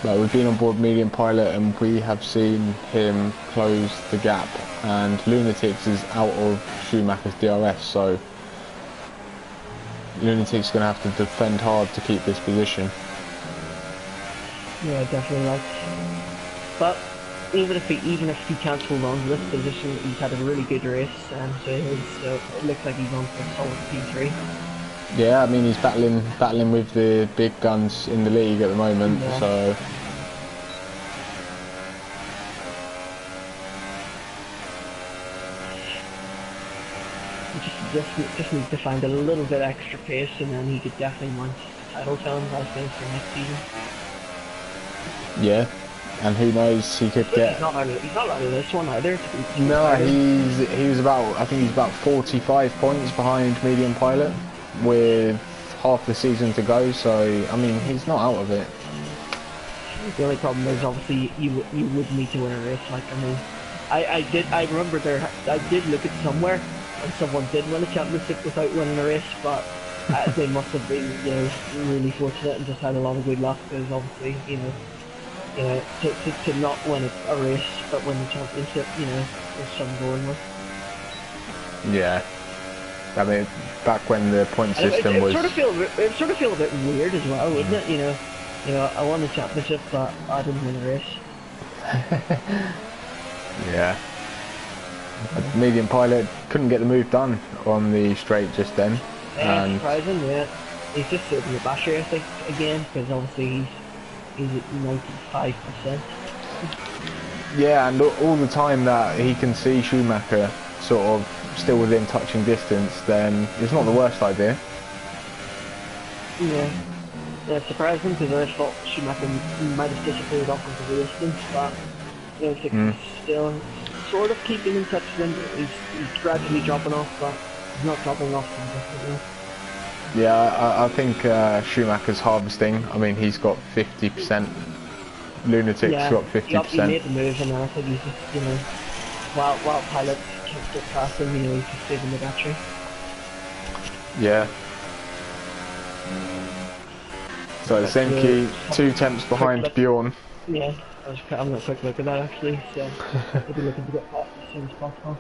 But we've been on board medium Pilot and we have seen him close the gap, and Lunatics is out of Schumacher's DRS, so Lunatics going to have to defend hard to keep this position. Yeah, definitely like. But even if he can't hold on to this position, he's had a really good race, and so it looks like he's on for a solid P3. Yeah, I mean he's battling with the big guns in the league at the moment, yeah. So. Just needs to find a little bit extra pace, and then he could definitely launch the title challenge, I think, for next season. Yeah. And who knows, he could get. He's not out of this one either. No, he was about. I think he's about 45 points behind medium Pilot, with half the season to go. So I mean, he's not out of it. The only problem is obviously you would need to win a race. Like, I mean, I remember I did look at somewhere, and someone did win a championship without winning a race, but they must have been, really fortunate and just had a lot of good luck, because obviously, to not win a race but win the championship, is some going with. Yeah. I mean, back when the point system was... It sort of feel a bit weird as well, wouldn't it? I won the championship, but I didn't win a race. Yeah. A medium pilot couldn't get the move done on the straight just then. Yeah, and surprising, yeah. He's just saving the battery, I think, again, because obviously he's at 95%. yeah, and all the time that he can see Schumacher sort of still within touching distance, then it's not the worst idea. Yeah. Yeah, it's surprising, because I thought Schumacher might have disappeared off of the distance, but he's still sort of keeping in touch with him. He's gradually dropping off, but he's not dropping off significantly. Yeah, I think Schumacher's harvesting. I mean, he's got 50%. Lunatic's got 50%. He obviously made the move, and I think he's just, while pilots can't get past him, he's just saving the battery. Yeah. So Zenki 2 tenths behind Bjorn. Yeah, I'm having a quick look at that actually, so I'll be looking to get that as soon as possible.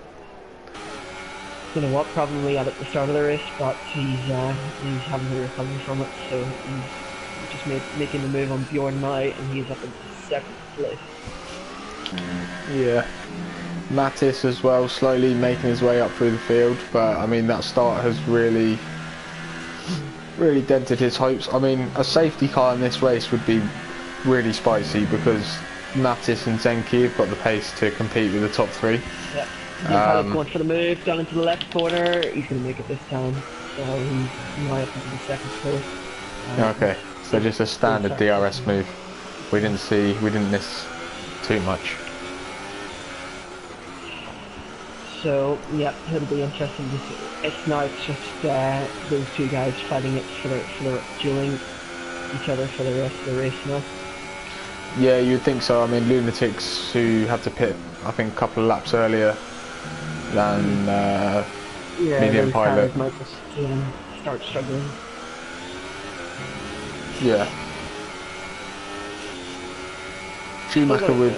You know what, probably at the start of the race, but he's having to recover from it, so he's just making the move on Bjorn now, and he's up in second place. Yeah. Mattis as well, slowly making his way up through the field, but I mean that start has really dented his hopes. I mean, a safety car in this race would be really spicy, because Mattis and Zenki have got the pace to compete with the top three. Yeah. Going for the move down into the left corner. He's going to make it this time. So he's now up into the second place. Okay, so just a standard DRS move. We didn't miss too much. So yeah, it'll be interesting to see. It's just those two guys fighting it for dueling each other for the rest of the race now. Yeah, you'd think so. I mean, Lunatics, who had to pit, I think, a couple of laps earlier than medium pilot, might just start struggling. Yeah. Schumacher with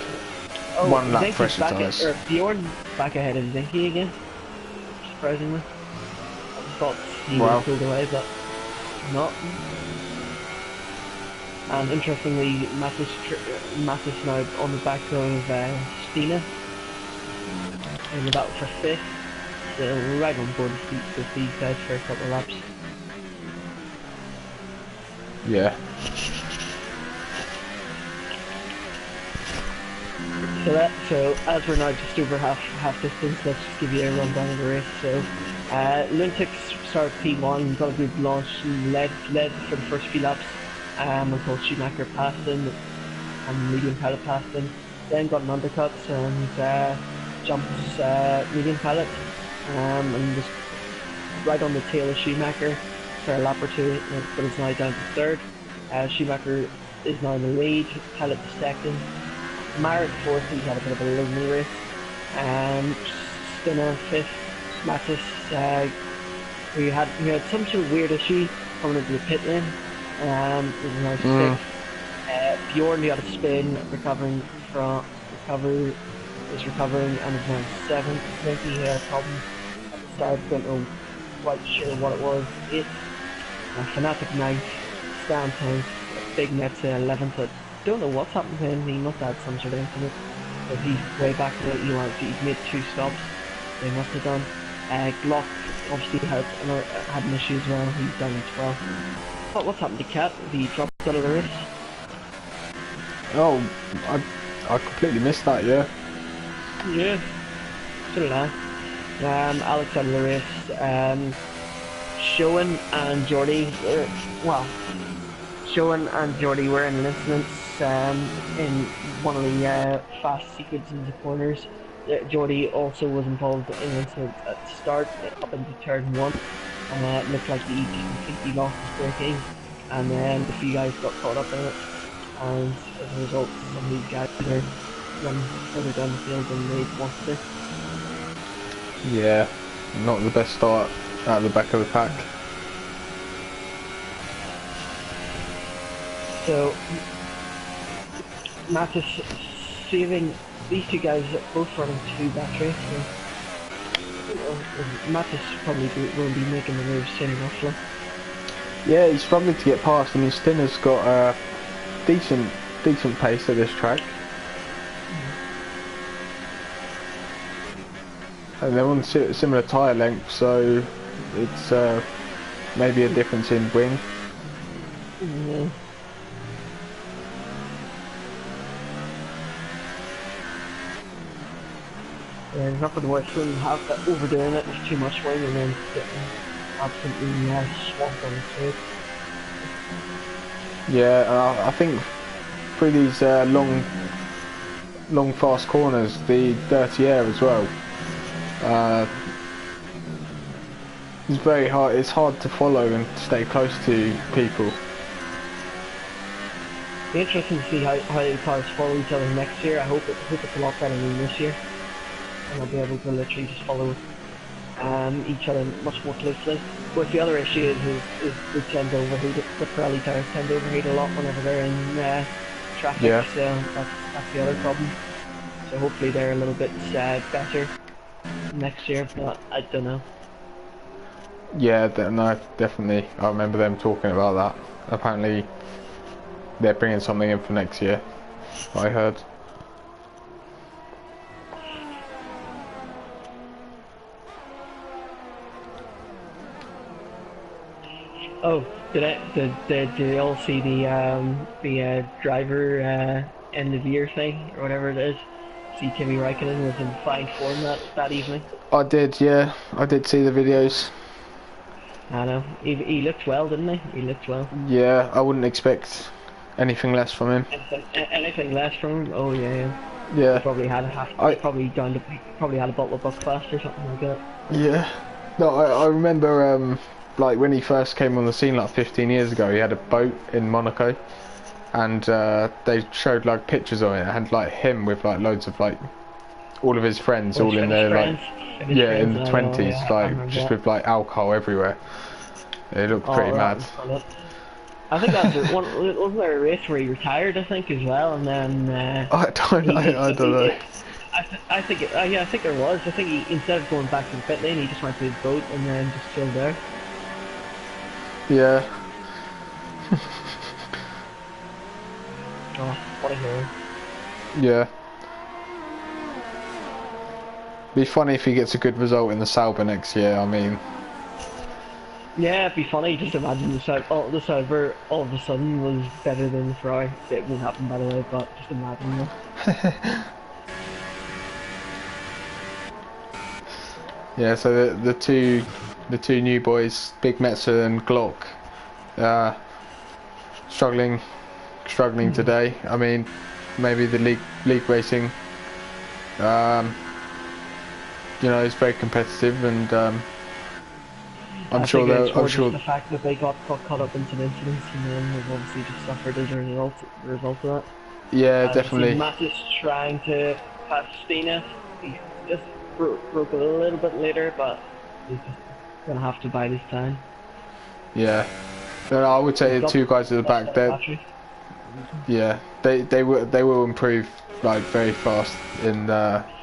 1 lap fresher tyres. Bjorn back ahead of Zenki again, surprisingly. I just thought he would have pulled away, but not. And interestingly, Mattis now on the back of Stina in the battle for 5th. So right on board with these guys for a couple of laps. Yeah. So as we're now just over half distance, let's just give you a rundown of the race. So Lunatics started P1, got a good launch, led for the first few laps until Schumacher passed him and medium pilot passed him. Then got an undercut and jumps medium pilot and was right on the tail of Schumacher for a lap or two, but is now down to 3rd. Schumacher is now in the lead, pilot to 2nd. Marit 4th, he's had a bit of a lonely race. Stina 5th, Mattis, who had some sort of weird issue coming into the pit lane, is now 6th. Bjorn, who had a spin, recovering and is now 7th. Zenki, who had a problem at the start, don't know quite sure what it was, 8th. Fanatic 9th, Stan 10th, Big Net's 11th. Don't know what's happened to him. He must have had some sort of incident. But he's way back to he's made 2 stops. They must have done. Glock obviously had an issue as well. He's down in 12th. But what's happened to Cat? He dropped out of the race. Oh, I completely missed that. Yeah. Yeah. So did I. Alex out of the race. Showen and Jordy were in an incident in one of the fast sequences of corners. Jordy also was involved in an incident at the start, up into turn 1, and it looked like he just completely lost his braking, and then a few guys got caught up in it, and as a result some of these guys are run further down the field than they want to. Yeah, not the best start at the back of the pack. So Matt is saving these two guys both running two batteries. So Matt is probably will be making the move soon enough. Like. Yeah, he's struggling to get past. I mean, Stinner's got a decent pace at this track. And they're on similar tyre length, so it's maybe a difference in wing. Yeah. Yeah, there's nothing worse than overdoing it with too much wing and then getting absolutely swamped on the straight. Yeah, I think through these long fast corners, the dirty air as well. It's very hard. It's hard to follow and stay close to people. It'll be interesting to see how the cars follow each other next year. I hope it's a lot better than this year, and I'll be able to literally just follow each other much more closely. But the other issue is they tend to overheat. The Pirelli tires tend to overheat a lot whenever they're in traffic. Yeah. So that's the other problem. So hopefully they're a little bit better next year, but I don't know. Yeah, no, definitely. I remember them talking about that. Apparently, they're bringing something in for next year. I heard. Oh, did they all see the driver end of year thing or whatever it is? See Kimi Räikkönen was in fine form that evening. I did, yeah. I did see the videos. I know. He looked well, didn't he? He looked well. Yeah, I wouldn't expect anything less from him. Anything less from him? Oh yeah. Yeah. He probably had probably had a bottle of Buckfast or something like that. Yeah. No, I remember like when he first came on the scene like 15 years ago, he had a boat in Monaco, and they showed like pictures of it. It had like him with like loads of like all of his friends, all in their like in the 20s, like just with like alcohol everywhere. It looked pretty mad. I think that's wasn't there a race where he retired? I think as well, and then I don't know. I think yeah, I think there was. I think he, instead of going back to the pit lane, he just went to his boat and then just chilled there. Yeah. Oh, what a hero. Yeah. Be funny if he gets a good result in the Sauber next year. I mean. Yeah, it'd be funny. Just imagine the Sauber all of a sudden was better than the Ferrari. It won't happen, by the way, but just imagine that. Yeah. So the two new boys, Big Metzer and Glock, struggling today. I mean, maybe the league racing. You know, it's very competitive, and I'm sure the fact that they got caught up into the incidents, and then they've obviously just suffered as a result of that. Yeah, definitely. Matt is trying to pass Stina. He just broke a little bit later, but he's just gonna have to bide his time. Yeah. No, I would say the two guys at the back there. Yeah, they will improve like very fast in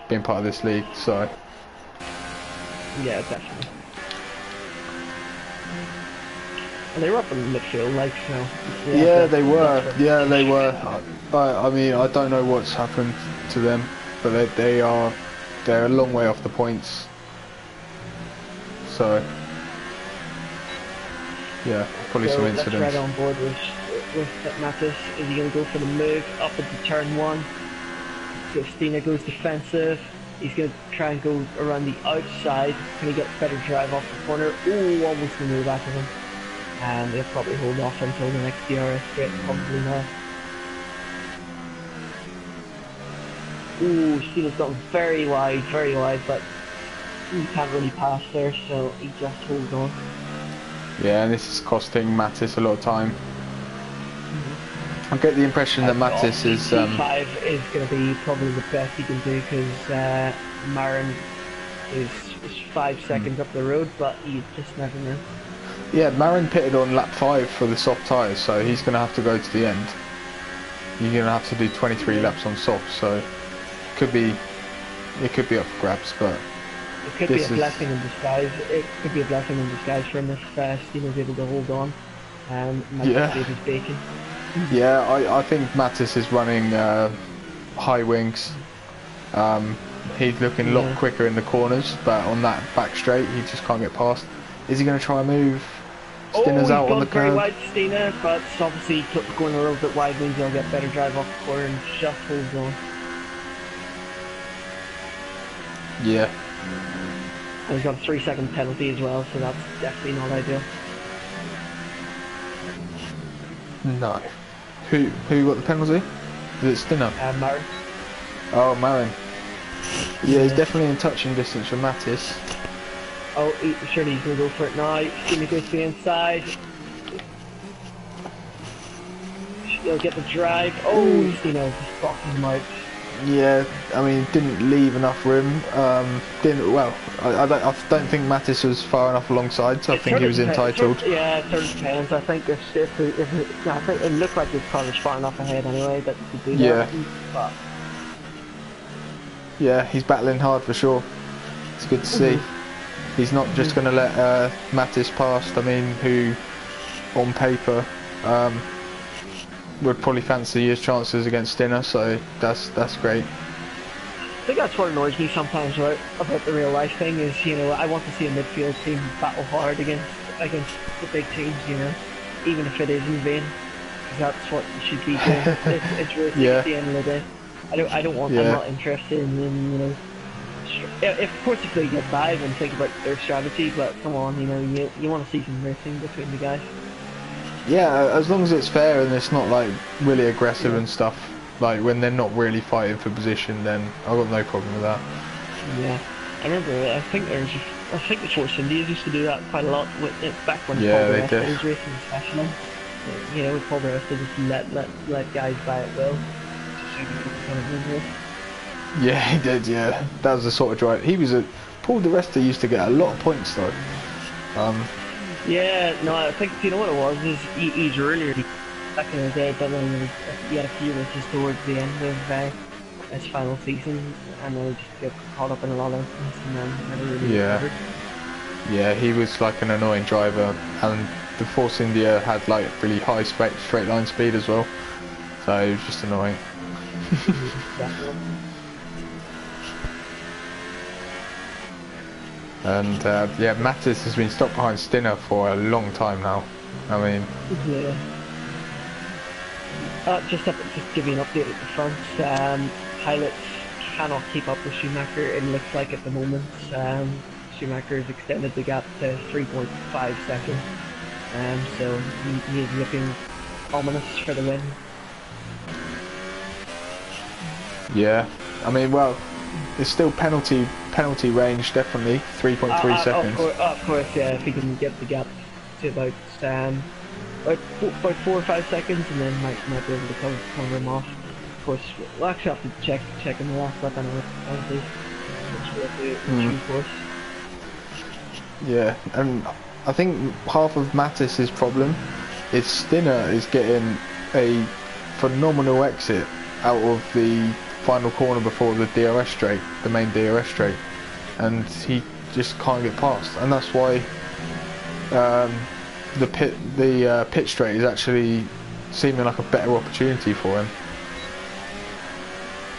being part of this league. So. Yeah, definitely. And they were up in midfield, like so. Yeah, they were. Yeah, they were. I mean, I don't know what's happened to them, but they're a long way off the points. So. Yeah, probably some incidents. Let's right on board with Mattis. Is he going to go for the move up into turn one? So Stina goes defensive. He's going to try and go around the outside. Can he get a better drive off the corner? Ooh, almost the move back of him. And they'll probably hold off until the next DRS straight, probably now. Ooh, Stina's gone very wide, but he can't really pass there, so he just holds on. Yeah, and this is costing Mattis a lot of time. I get the impression that Mattis is. P5 is going to be probably the best he can do because Marin is 5 seconds up the road, but you just never know. Yeah, Marin pitted on lap 5 for the soft tyres, so he's going to have to go to the end. You're going to have to do 23 laps on soft, so it could be up for grabs, but it could be a blessing in disguise. It could be a blessing in disguise for him if Stino's able to hold on and might save his bacon. Yeah, I think Mattis is running high wings. He's looking a lot quicker in the corners, but on that back straight, he just can't get past. Is he going to try and move? Stinner's out on the curb. Very wide, Stina, but obviously going a little bit wide means he'll get better drive off the corner and just holds on. Yeah. And he's got a 3-second penalty as well, so that's definitely not ideal. No. Who got the penalty? Is it Stinner? Marin. Oh, Marin. Yeah, he's definitely in touching distance from Mattis. Oh, surely he's going to go for it now. Stina goes to the inside. He'll get the drive. Oh, Stina just boxes him out. Yeah, I mean, didn't leave enough room. I don't think Mattis was far enough alongside, so I think he was entitled. Yeah, it sort of depends. I think I think it looked like he was probably far enough ahead anyway that he could do that. But yeah, he's battling hard for sure. It's good to see. He's not just going to let Mattis past. I mean, who on paper would probably fancy his chances against Stinner, so that's great. I think that's what annoys me sometimes about the real life thing is, you know, I want to see a midfield team battle hard against the big teams, you know, even if it is in vain, because that's what you should be doing. It's really at the end of the day. I'm not interested in you know, of course if they get by then think about their strategy, but come on, you know, you want to see some racing between the guys. Yeah, as long as it's fair and it's not like really aggressive and stuff, like when they're not really fighting for position, then I've got no problem with that. Yeah, I remember, I think the Force Indies used to do that quite a lot back when Paul Resta was racing especially. You know, Paul Resta just let guys by at will. Yeah, he did, yeah. That was the sort of drive. Paul Resta used to get a lot of points though. Yeah, no, I think, you know what it was, is he's earlier, back in the day, but then he had a few races towards the end of his final season, and then he just got caught up in a lot of incidents, and then never really recovered. Yeah, he was like an annoying driver, and the Force India had like really high straight line speed as well, so it was just annoying. Definitely. And yeah, Mattis has been stuck behind Stinner for a long time now. I mean, just give you an update at the front. Pilots cannot keep up with Schumacher. It looks like at the moment. Schumacher has extended the gap to 3.5 seconds. So he is looking ominous for the win. Yeah, I mean, well, it's still penalty range, definitely 3.3 seconds. Of course, yeah. If he can get the gap to about 4 or 5 seconds, and then might be able to cover him off. Of course, we'll actually have to check in the last lap anyway. Yeah, and I think half of Mattis's problem is Stinner is getting a phenomenal exit out of the final corner before the DRS straight, the main DRS straight, and he just can't get past, and that's why the pit straight is actually seeming like a better opportunity for him.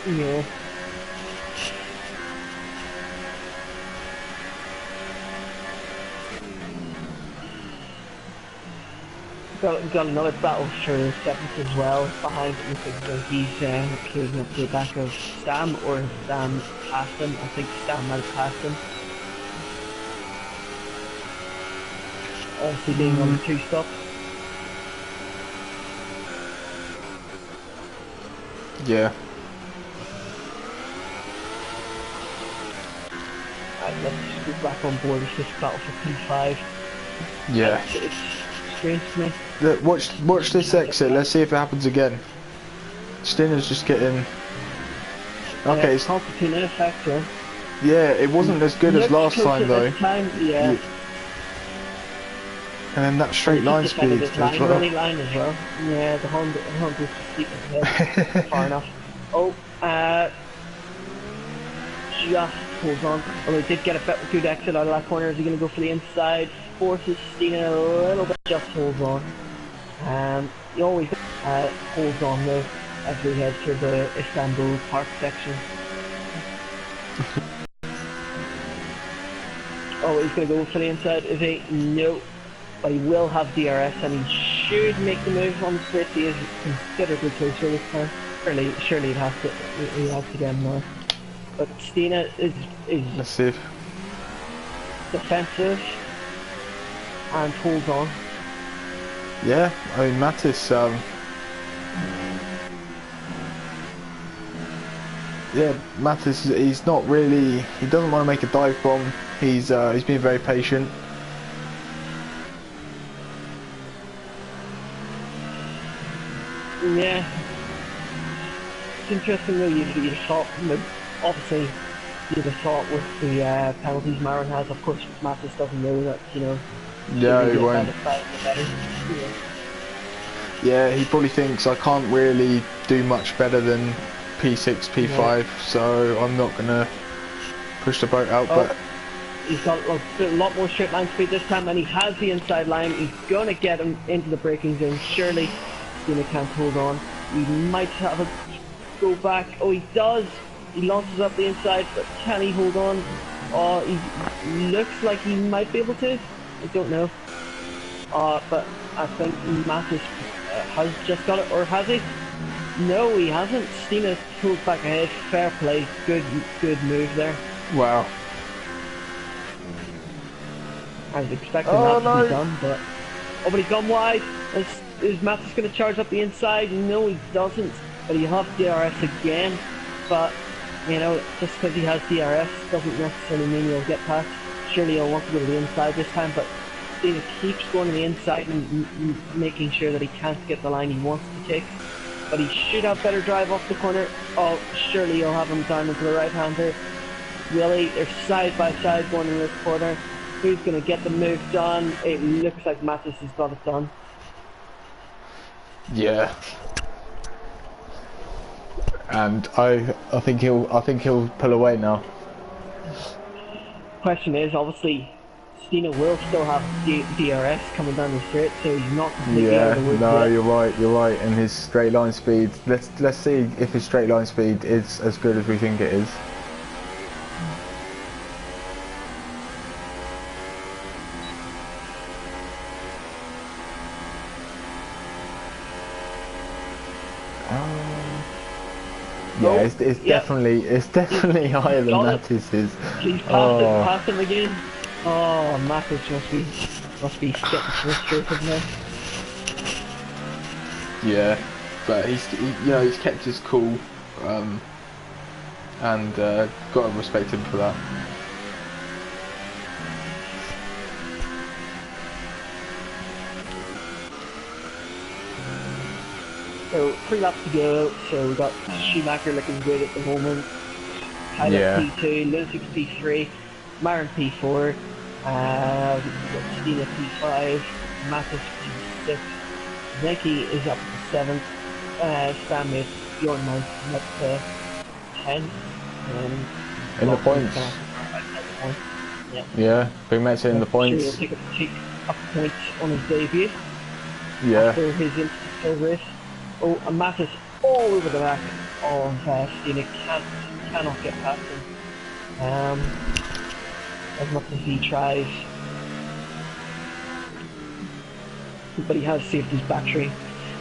Yeah. Got another battle for seventh as well behind him. He's closing up to the back of Stam, or Stam passed him. I think Stam might have passed him. Obviously being on the 2 stop. Yeah. Right, let's go back on board. It's this battle for P5. Yeah. It's strange to me. Watch this exit. Let's see if it happens again. Stinner's just getting. Okay, it's Concertina effect, yeah. yeah. It wasn't as good as last time though. Yeah. And then that straight line speed as well. Line as well. Yeah, the Honda was just ahead. Far enough. Oh, just holds on. Although he did get a bit good exit out of that corner. Is he going to go for the inside? Forces Stina a little bit. Just holds on. He always holds on though as we head through the Istanbul Park section. Oh, he's going to go for the inside. Is he? No. But he will have DRS and he should make the move on the straight. He is considerably closer this time. Surely he has to get him now. But Stina is Let's see. Defensive and holds on. Yeah, I mean Mattis. Yeah, Mattis. He's not really. He doesn't want to make a dive bomb. He's been very patient. Yeah, it's interesting though. You thought, obviously, you'd have thought with the penalties Marin has. Of course, Mattis doesn't know that. Yeah, he won't. Yeah, he probably thinks I can't really do much better than P6, P5, yeah. So I'm not gonna push the boat out. But he's got a lot more straight line speed this time, and he has the inside line. He's gonna get him into the braking zone. Surely, Stina can't hold on. He might have a go back. Oh, he does. He launches up the inside, but can he hold on? Oh, he looks like he might be able to. I don't know. But I think Mattis has just got it, or has he? No, he hasn't. Stina pulls back ahead. Fair play. Good move there. Wow. I was expecting that to be done, but he's gone wide. Is Mattis going to charge up the inside? No, he doesn't. But he'll have DRS again. But just because he has DRS doesn't necessarily mean he'll get past. Surely he'll want to go to the inside this time, but Stina keeps going to the inside and making sure that he can't get the line he wants to take. But he should have better drive off the corner. Oh, surely he'll have him down into the right-hander. Really, they're side by side going in this corner. Who's going to get the move done? It looks like Mattis has got it done. Yeah. And I think he'll pull away now. Question is, obviously, Stina will still have DRS coming down the straight, so he's not completely out of the woods yet. You're right. And his straight line speed. Let's see if his straight line speed is as good as we think it is. Yeah, it's definitely higher than Mattis's. He's passed him again. Oh, Mattis must be getting frustrated now. Yeah, but he's kept his cool, and got to respect him for that. So 3 laps to go, so we've got Schumacher looking good at the moment, Tyler P2, Lewis P3, Marin P4, Stina P5, Mattis P6, Nicky is up to 7th, Stanley, Bjorn Monson up to 10th, in the points. Yeah, Big Met's in the points. He'll take a point on his debut. Yeah. After his instant race. Oh, and Mattis all over the back of Stina, cannot get past him. As much as he tries. But he has saved his battery,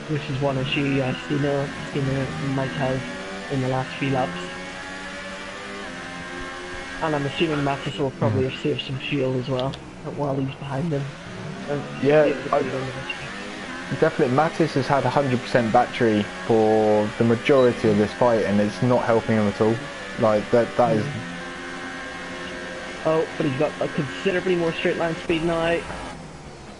which is one issue Stina might have in the last few laps. And I'm assuming Mattis will probably have saved some fuel as well, while he's behind him. Definitely, Mattis has had 100% battery for the majority of this fight, and it's not helping him at all. Like that is. Oh, but he's got a considerably more straight line speed now.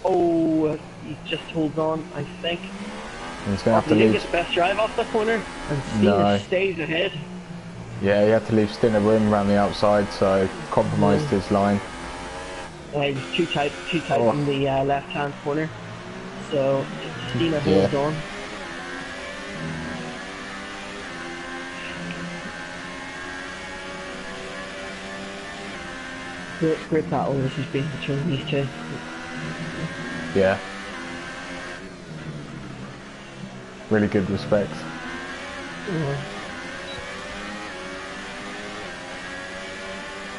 Oh, He just holds on, I think. He's going to have He to didn't leave. get the best drive off the corner, and Stina No. stays ahead. Yeah, he had to leave Stinner room around the outside, so compromised his line. He was too tight in the left-hand corner. So Stina Yeah. holds on. Great battle this has been between these two. Yeah. Really good respect.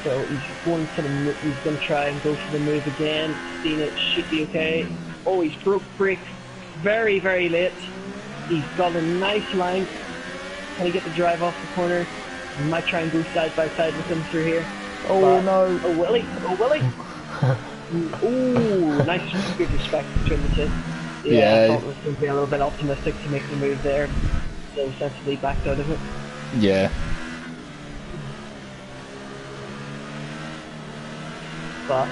So he's going for he's going to try and go for the move again. Stina should be okay. Oh, he's broke brake very, very late. He's got a nice line. Can he get the drive off the corner? He might try and go side by side with him through here. Oh But, no! Oh Willie! Oh Willie! Ooh, nice, good respect between the two. Yeah, I thought it was going to be a little bit optimistic to make the move there, so sensibly backed out of it. Yeah. But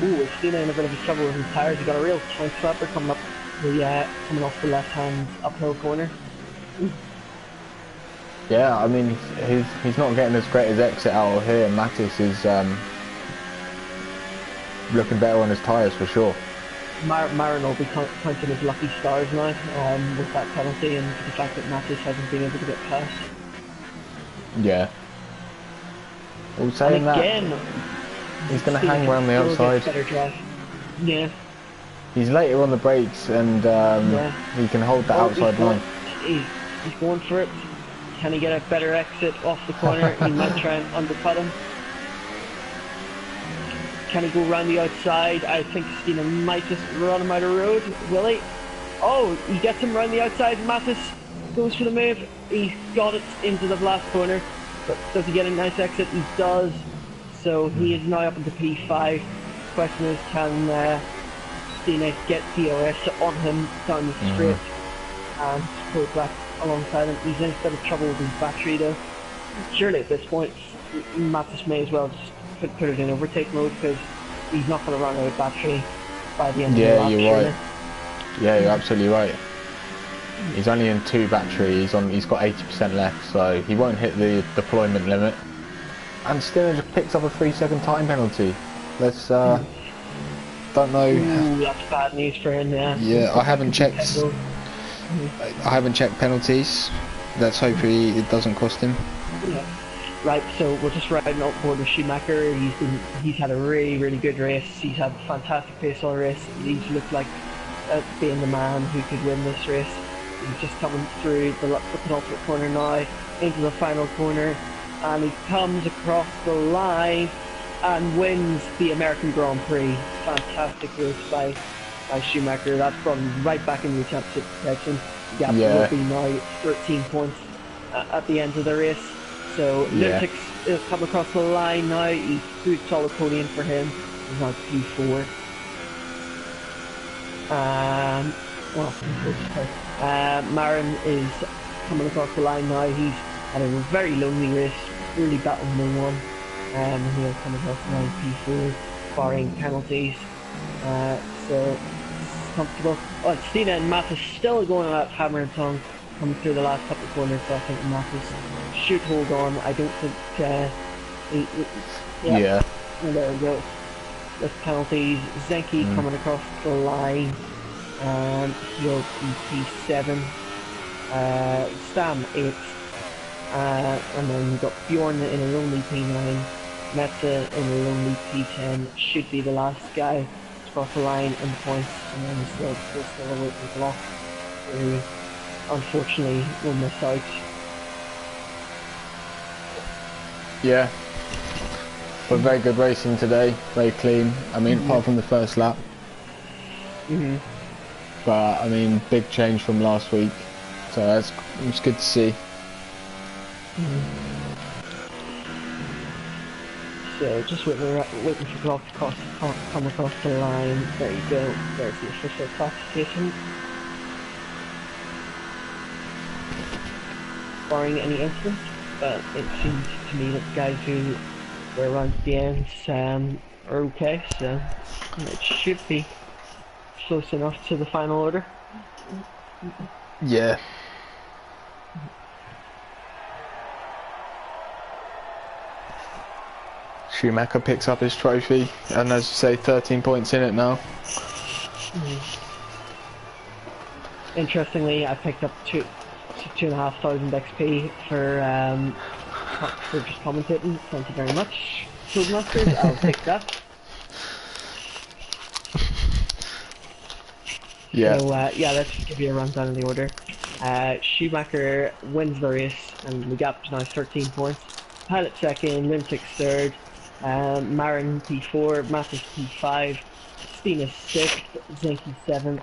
ooh, is Stina in a bit of trouble with his tyres? He got a real tank slapper coming up coming off the left hand uphill corner. Yeah, I mean, he's not getting as great as exit out of here. Mattis is looking better on his tyres for sure. Marin will be counting his lucky stars now with that penalty and the fact that Mattis hasn't been able to get past. Yeah. Well, saying again, that, he's going to hang around the outside. Better drive. Yeah. He's later on the brakes and he can hold the outside line. He's going for it. Can he get a better exit off the corner? He might try and undercut him. Can he go round the outside? I think Stina might just run him out of road. Will he? Oh, he gets him round the outside. Mattis goes for the move. He's got it into the last corner. But does he get a nice exit? He does. So he is now up into P5. Question is, can Stina get DRS on him down the straight and pull back alongside him? He's in a bit of trouble with his battery though. Surely at this point, Mattis may as well just put it in overtake mode because he's not going to run out of battery by the end of the lap. Yeah, you're right. Yeah, you're absolutely right. He's only in 2 battery. He's got 80% left, so he won't hit the deployment limit. And Stinner just picks up a 3-second time penalty. Let's don't know. Ooh, that's bad news for him. Yeah. Yeah, I haven't checked. I haven't checked penalties. Let's hope it doesn't cost him. Yeah. Right, so we're just riding up board with Schumacher. He's had a really good race. He's had fantastic pace all race. He's looked like being the man who could win this race. He's just coming through the penultimate corner now into the final corner, and he comes across the line and wins the American Grand Prix. Fantastic race by Schumacher. That's brought him right back into the championship protection. The gap will be now 13 points at the end of the race. So Lutic's is coming across the line now. He's good solid podium for him. He's now P4. Marin is coming across the line now. He's had a very lonely race, really battling no one. He'll come across the line P4, barring penalties. So comfortable. Oh, Stina and Mattis still going at hammer and tongue, coming through the last couple of corners. So I think Mattis should hold on. I don't think. Yeah. There we go. With penalties, Zenki coming across the line. He'll be P7. Stam 8. And then we've got Bjorn in a lonely P9. Meta in a lonely P10. Should be the last guy to cross the line in the points. And then still a waiting block, who unfortunately will miss out. Yeah. But very good racing today, very clean. I mean, apart from the first lap. But I mean, big change from last week, so it's good to see. So just waiting for Glock to come across the line. There you go. There's the official classification. Barring any incidents, but it seems to me that the guys who were around the end are okay, so it should be close enough to the final order. Yeah. Schumacher picks up his trophy, and as you say, 13 points in it now. Interestingly, I picked up 2,500 XP for just commentating. Thank you very much, Codemasters. I'll take that. Yeah. So yeah, let's just give you a rundown of the order. Schumacher wins the race, and the gap is now 13 points. Pilot second, Limtic third, Marin P4, Mathis P5, Stina 6th, Zinke 7th,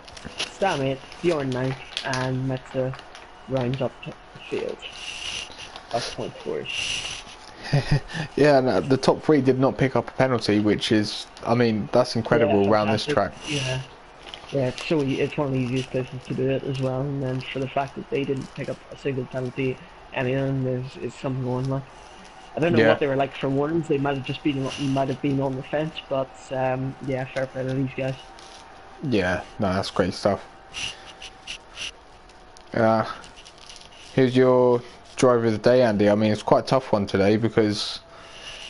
Stam 8th, Bjorn 9th, and Metza rounds up the field. That's point for us. Yeah, and the top three did not pick up a penalty, which is, I mean, that's incredible around this track. Yeah. Yeah, it's one of the easiest places to do it as well, and then for the fact that they didn't pick up a single penalty, any of them is something going like. I don't know what they were like for warnings. They might have been on the fence, but yeah, fair play to these guys. Yeah, no, that's great stuff. Who's your driver of the day, Andy? I mean, it's quite a tough one today because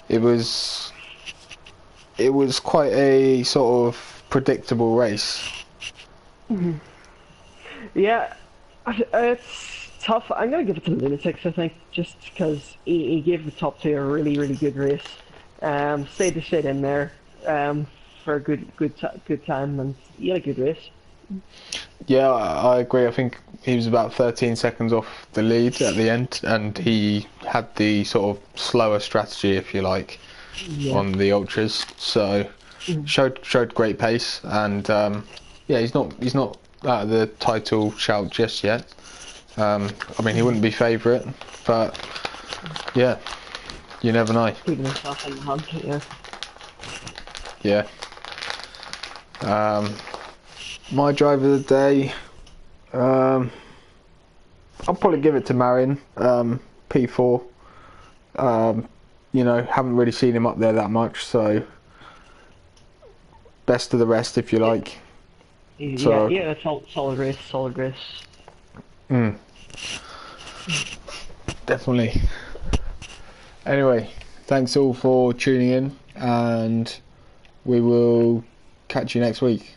it was quite a sort of predictable race. Yeah, it's tough. I'm gonna give it to Lunatics, I think, just because he gave the top two a really good race. Stayed to sit in there for a good time, and he had a good race. Yeah, I agree. I think he was about 13 seconds off the lead at the end, and he had the sort of slower strategy, if you like, on the ultras. So showed great pace, and yeah, he's not out of the title shout just yet. I mean, he wouldn't be favourite, but yeah, you never know. Keeping himself in the hunt, yeah. My driver of the day, I'll probably give it to Marin, P4. You know, haven't really seen him up there that much, so best of the rest, if you like. Yeah, yeah, solid race. Definitely. Anyway, thanks all for tuning in, and we will catch you next week.